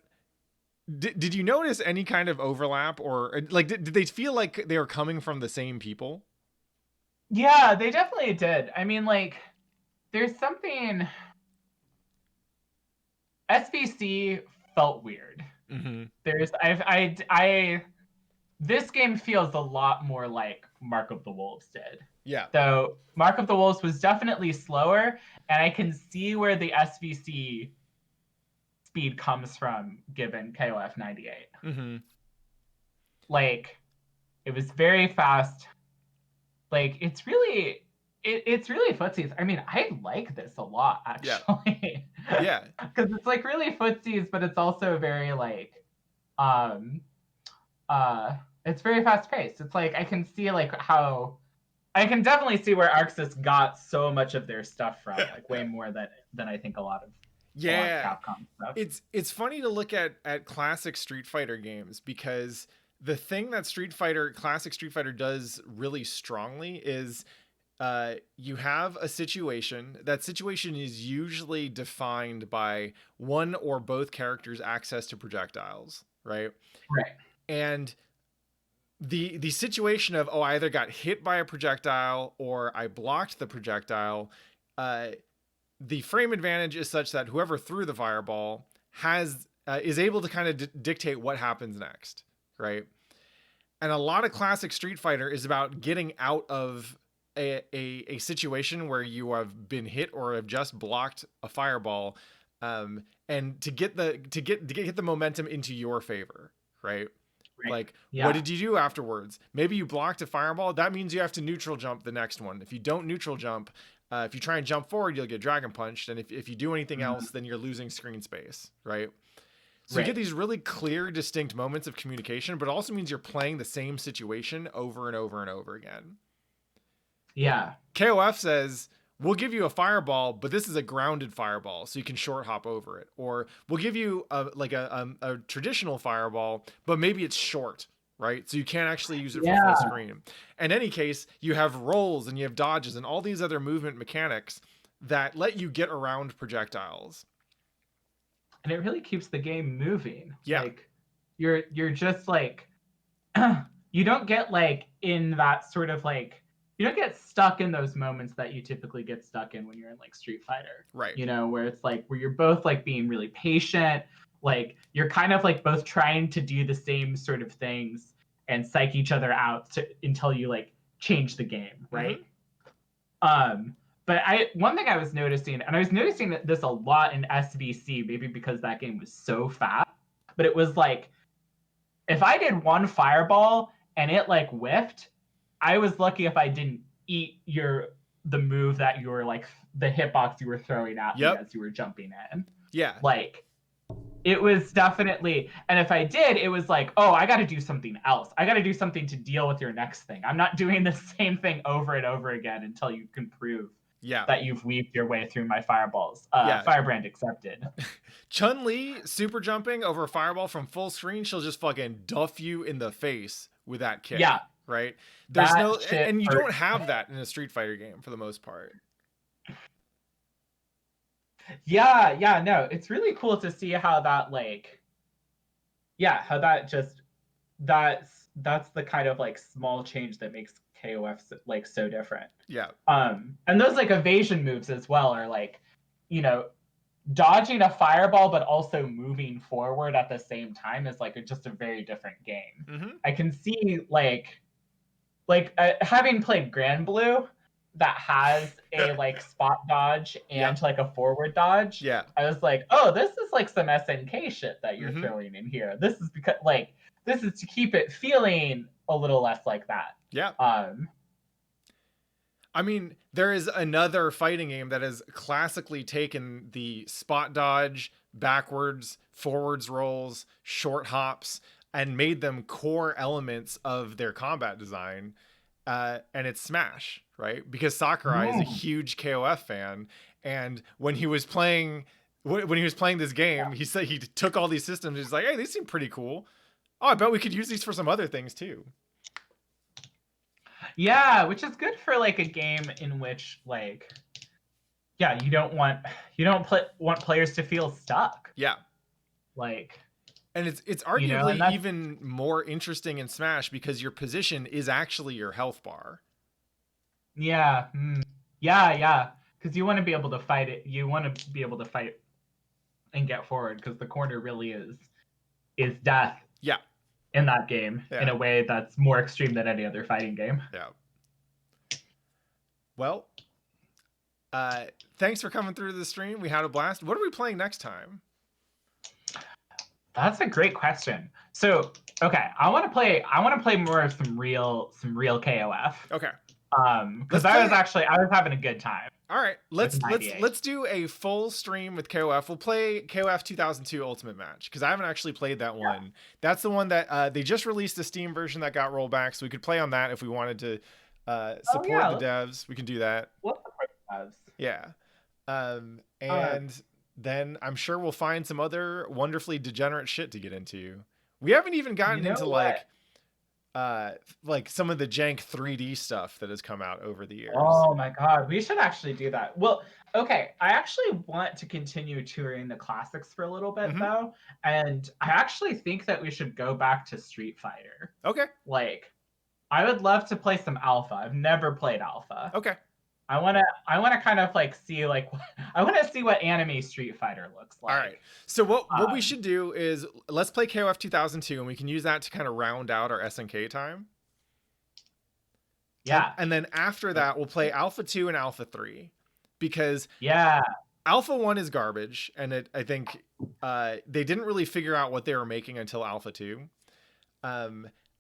did you notice any kind of overlap, or like did they feel like they were coming from the same people?
Yeah, they definitely did. I mean, like, there's something. SvC felt weird.
Mm-hmm.
This game feels a lot more like Mark of the Wolves did.
Yeah.
So Mark of the Wolves was definitely slower, and I can see where the SvC speed comes from given KOF98.
Mm-hmm.
Like, it was very fast. Like, it's really footsies. I mean, I like this a lot, actually.
Yeah.
Because it's like really footsies, but it's also very like it's very fast paced. It's like I can see like how I can definitely see where Arxis got so much of their stuff from, like way more than I think a lot of Capcom stuff.
It's funny to look at classic Street Fighter games, because the thing that classic Street Fighter does really strongly is you have a situation. That situation is usually defined by one or both characters' access to projectiles, right?
Right.
And the situation of, I either got hit by a projectile or I blocked the projectile, the frame advantage is such that whoever threw the fireball is able to kind of dictate what happens next, right? And a lot of classic Street Fighter is about getting out of a situation where you have been hit or have just blocked a fireball, and to get the momentum into your favor, right? Like, what did you do afterwards? Maybe you blocked a fireball. That means you have to neutral jump the next one. If you don't neutral jump, if you try and jump forward, you'll get dragon punched. And if you do anything else, then you're losing screen space, right? So you get these really clear, distinct moments of communication, but it also means you're playing the same situation over and over and over again.
Yeah.
KOF says, we'll give you a fireball, but this is a grounded fireball, so you can short hop over it. Or we'll give you a traditional fireball, but maybe it's short, right? So you can't actually use it for full screen. In any case, you have rolls and you have dodges and all these other movement mechanics that let you get around projectiles.
And it really keeps the game moving.
Yeah.
Like, you're just like, you don't get like in that sort of like, you don't get stuck in those moments that you typically get stuck in when you're in like Street Fighter.
Right.
You know, where it's like, where you're both like being really patient, like you're kind of like both trying to do the same sort of things and psych each other out until you like change the game, right? Mm-hmm. But one thing I was noticing, and I was noticing this a lot in SvC, maybe because that game was so fast, but it was like, if I did one fireball and it like whiffed, I was lucky if I didn't eat the move that you were like, the hitbox you were throwing at me as you were jumping in.
Yeah.
Like, it was definitely, and if I did, it was like, oh, I got to do something else. I got to do something to deal with your next thing. I'm not doing the same thing over and over again until you can prove that you've weaved your way through my fireballs. Firebrand accepted.
Chun-Li super jumping over a fireball from full screen, she'll just fucking duff you in the face with that kick. Yeah. Right? There's and you don't have that in a Street Fighter game for the most part.
Yeah, no, it's really cool to see how that like, how that that's the kind of like small change that makes KOF like so different.
Yeah.
And those like evasion moves as well are like, you know, dodging a fireball but also moving forward at the same time is like just a very different game.
Mm-hmm.
I can see like having played Grand Blue that has a like spot dodge and like a forward dodge.
Yeah.
I was like, oh, this is like some SNK shit that you're throwing in here. This is because like this is to keep it feeling a little less like that.
Yeah. I mean, there is another fighting game that has classically taken the spot dodge, backwards, forwards rolls, short hops, and made them core elements of their combat design. And it's Smash, right? Because Sakurai is a huge KOF fan. And when he was playing this game, he said he took all these systems. He's like, hey, these seem pretty cool. Oh, I bet we could use these for some other things too.
Yeah, which is good for like a game in which like, yeah, you don't want players to feel stuck.
Yeah,
like,
and it's arguably even more interesting in Smash because your position is actually your health bar.
Yeah, yeah, because you want to be able to fight it. You want to be able to fight and get forward because the corner really is death.
Yeah.
In that game, in a way that's more extreme than any other fighting game.
Yeah. Well, thanks for coming through the stream. We had a blast. What are we playing next time?
That's a great question. So, okay, I want to play more of some real KOF.
Okay.
Because I was having a good time.
All right, let's do a full stream with KOF. We'll play KOF 2002 Ultimate Match because I haven't actually played that one. Yeah. That's the one that they just released a Steam version that got rolled back, so we could play on that if we wanted to support the devs. We can do that.
What the devs?
Yeah, and then I'm sure we'll find some other wonderfully degenerate shit to get into. We haven't even gotten into like some of the jank 3D stuff that has come out over the years.
Oh my god, we should actually do that. Well, okay, I actually want to continue touring the classics for a little bit though, and I actually think that we should go back to Street Fighter.
Okay.
Like, I would love to play some Alpha. I've never played Alpha.
Okay.
I want to kind of like see like I want to see what anime Street Fighter looks like.
All right. So what we should do is let's play KOF 2002 and we can use that to kind of round out our SNK time.
Yeah.
And then after that we'll play Alpha 2 and Alpha 3 because Alpha 1 is garbage and I think they didn't really figure out what they were making until Alpha 2.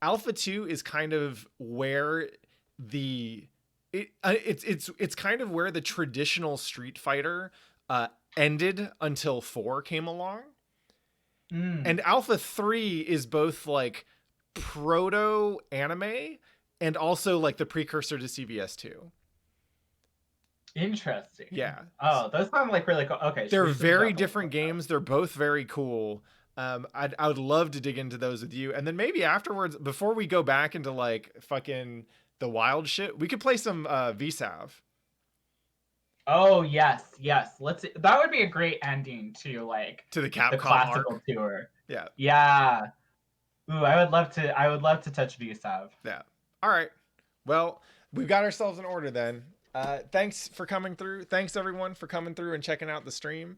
Alpha 2 is kind of where it's kind of where the traditional Street Fighter ended until 4 came along. And Alpha 3 is both like proto anime and also like the precursor to CVS 2.
Interesting.
Yeah.
Oh, those sound like really cool. Okay.
They're very different games. They're both very cool. I would love to dig into those with you. And then maybe afterwards, before we go back into like fucking the wild shit, we could play some VSAV.
Oh yes. That would be a great ending to like
to the Capcom
classical tour.
Yeah.
Yeah. Ooh, I would love to touch VSAV.
Yeah. All right. Well, we've got ourselves in order then. Thanks for coming through. Thanks everyone for coming through and checking out the stream.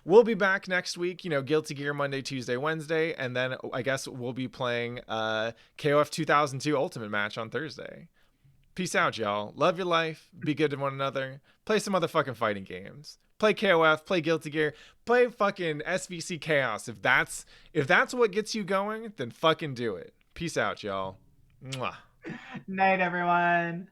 We'll be back next week, Guilty Gear Monday, Tuesday, Wednesday, and then I guess we'll be playing KOF 2002 Ultimate Match on Thursday. Peace out, y'all. Love your life. Be good to one another. Play some motherfucking fighting games. Play KOF, play Guilty Gear, play fucking SvC Chaos. If that's what gets you going, then fucking do it. Peace out, y'all. Mwah.
Night, everyone.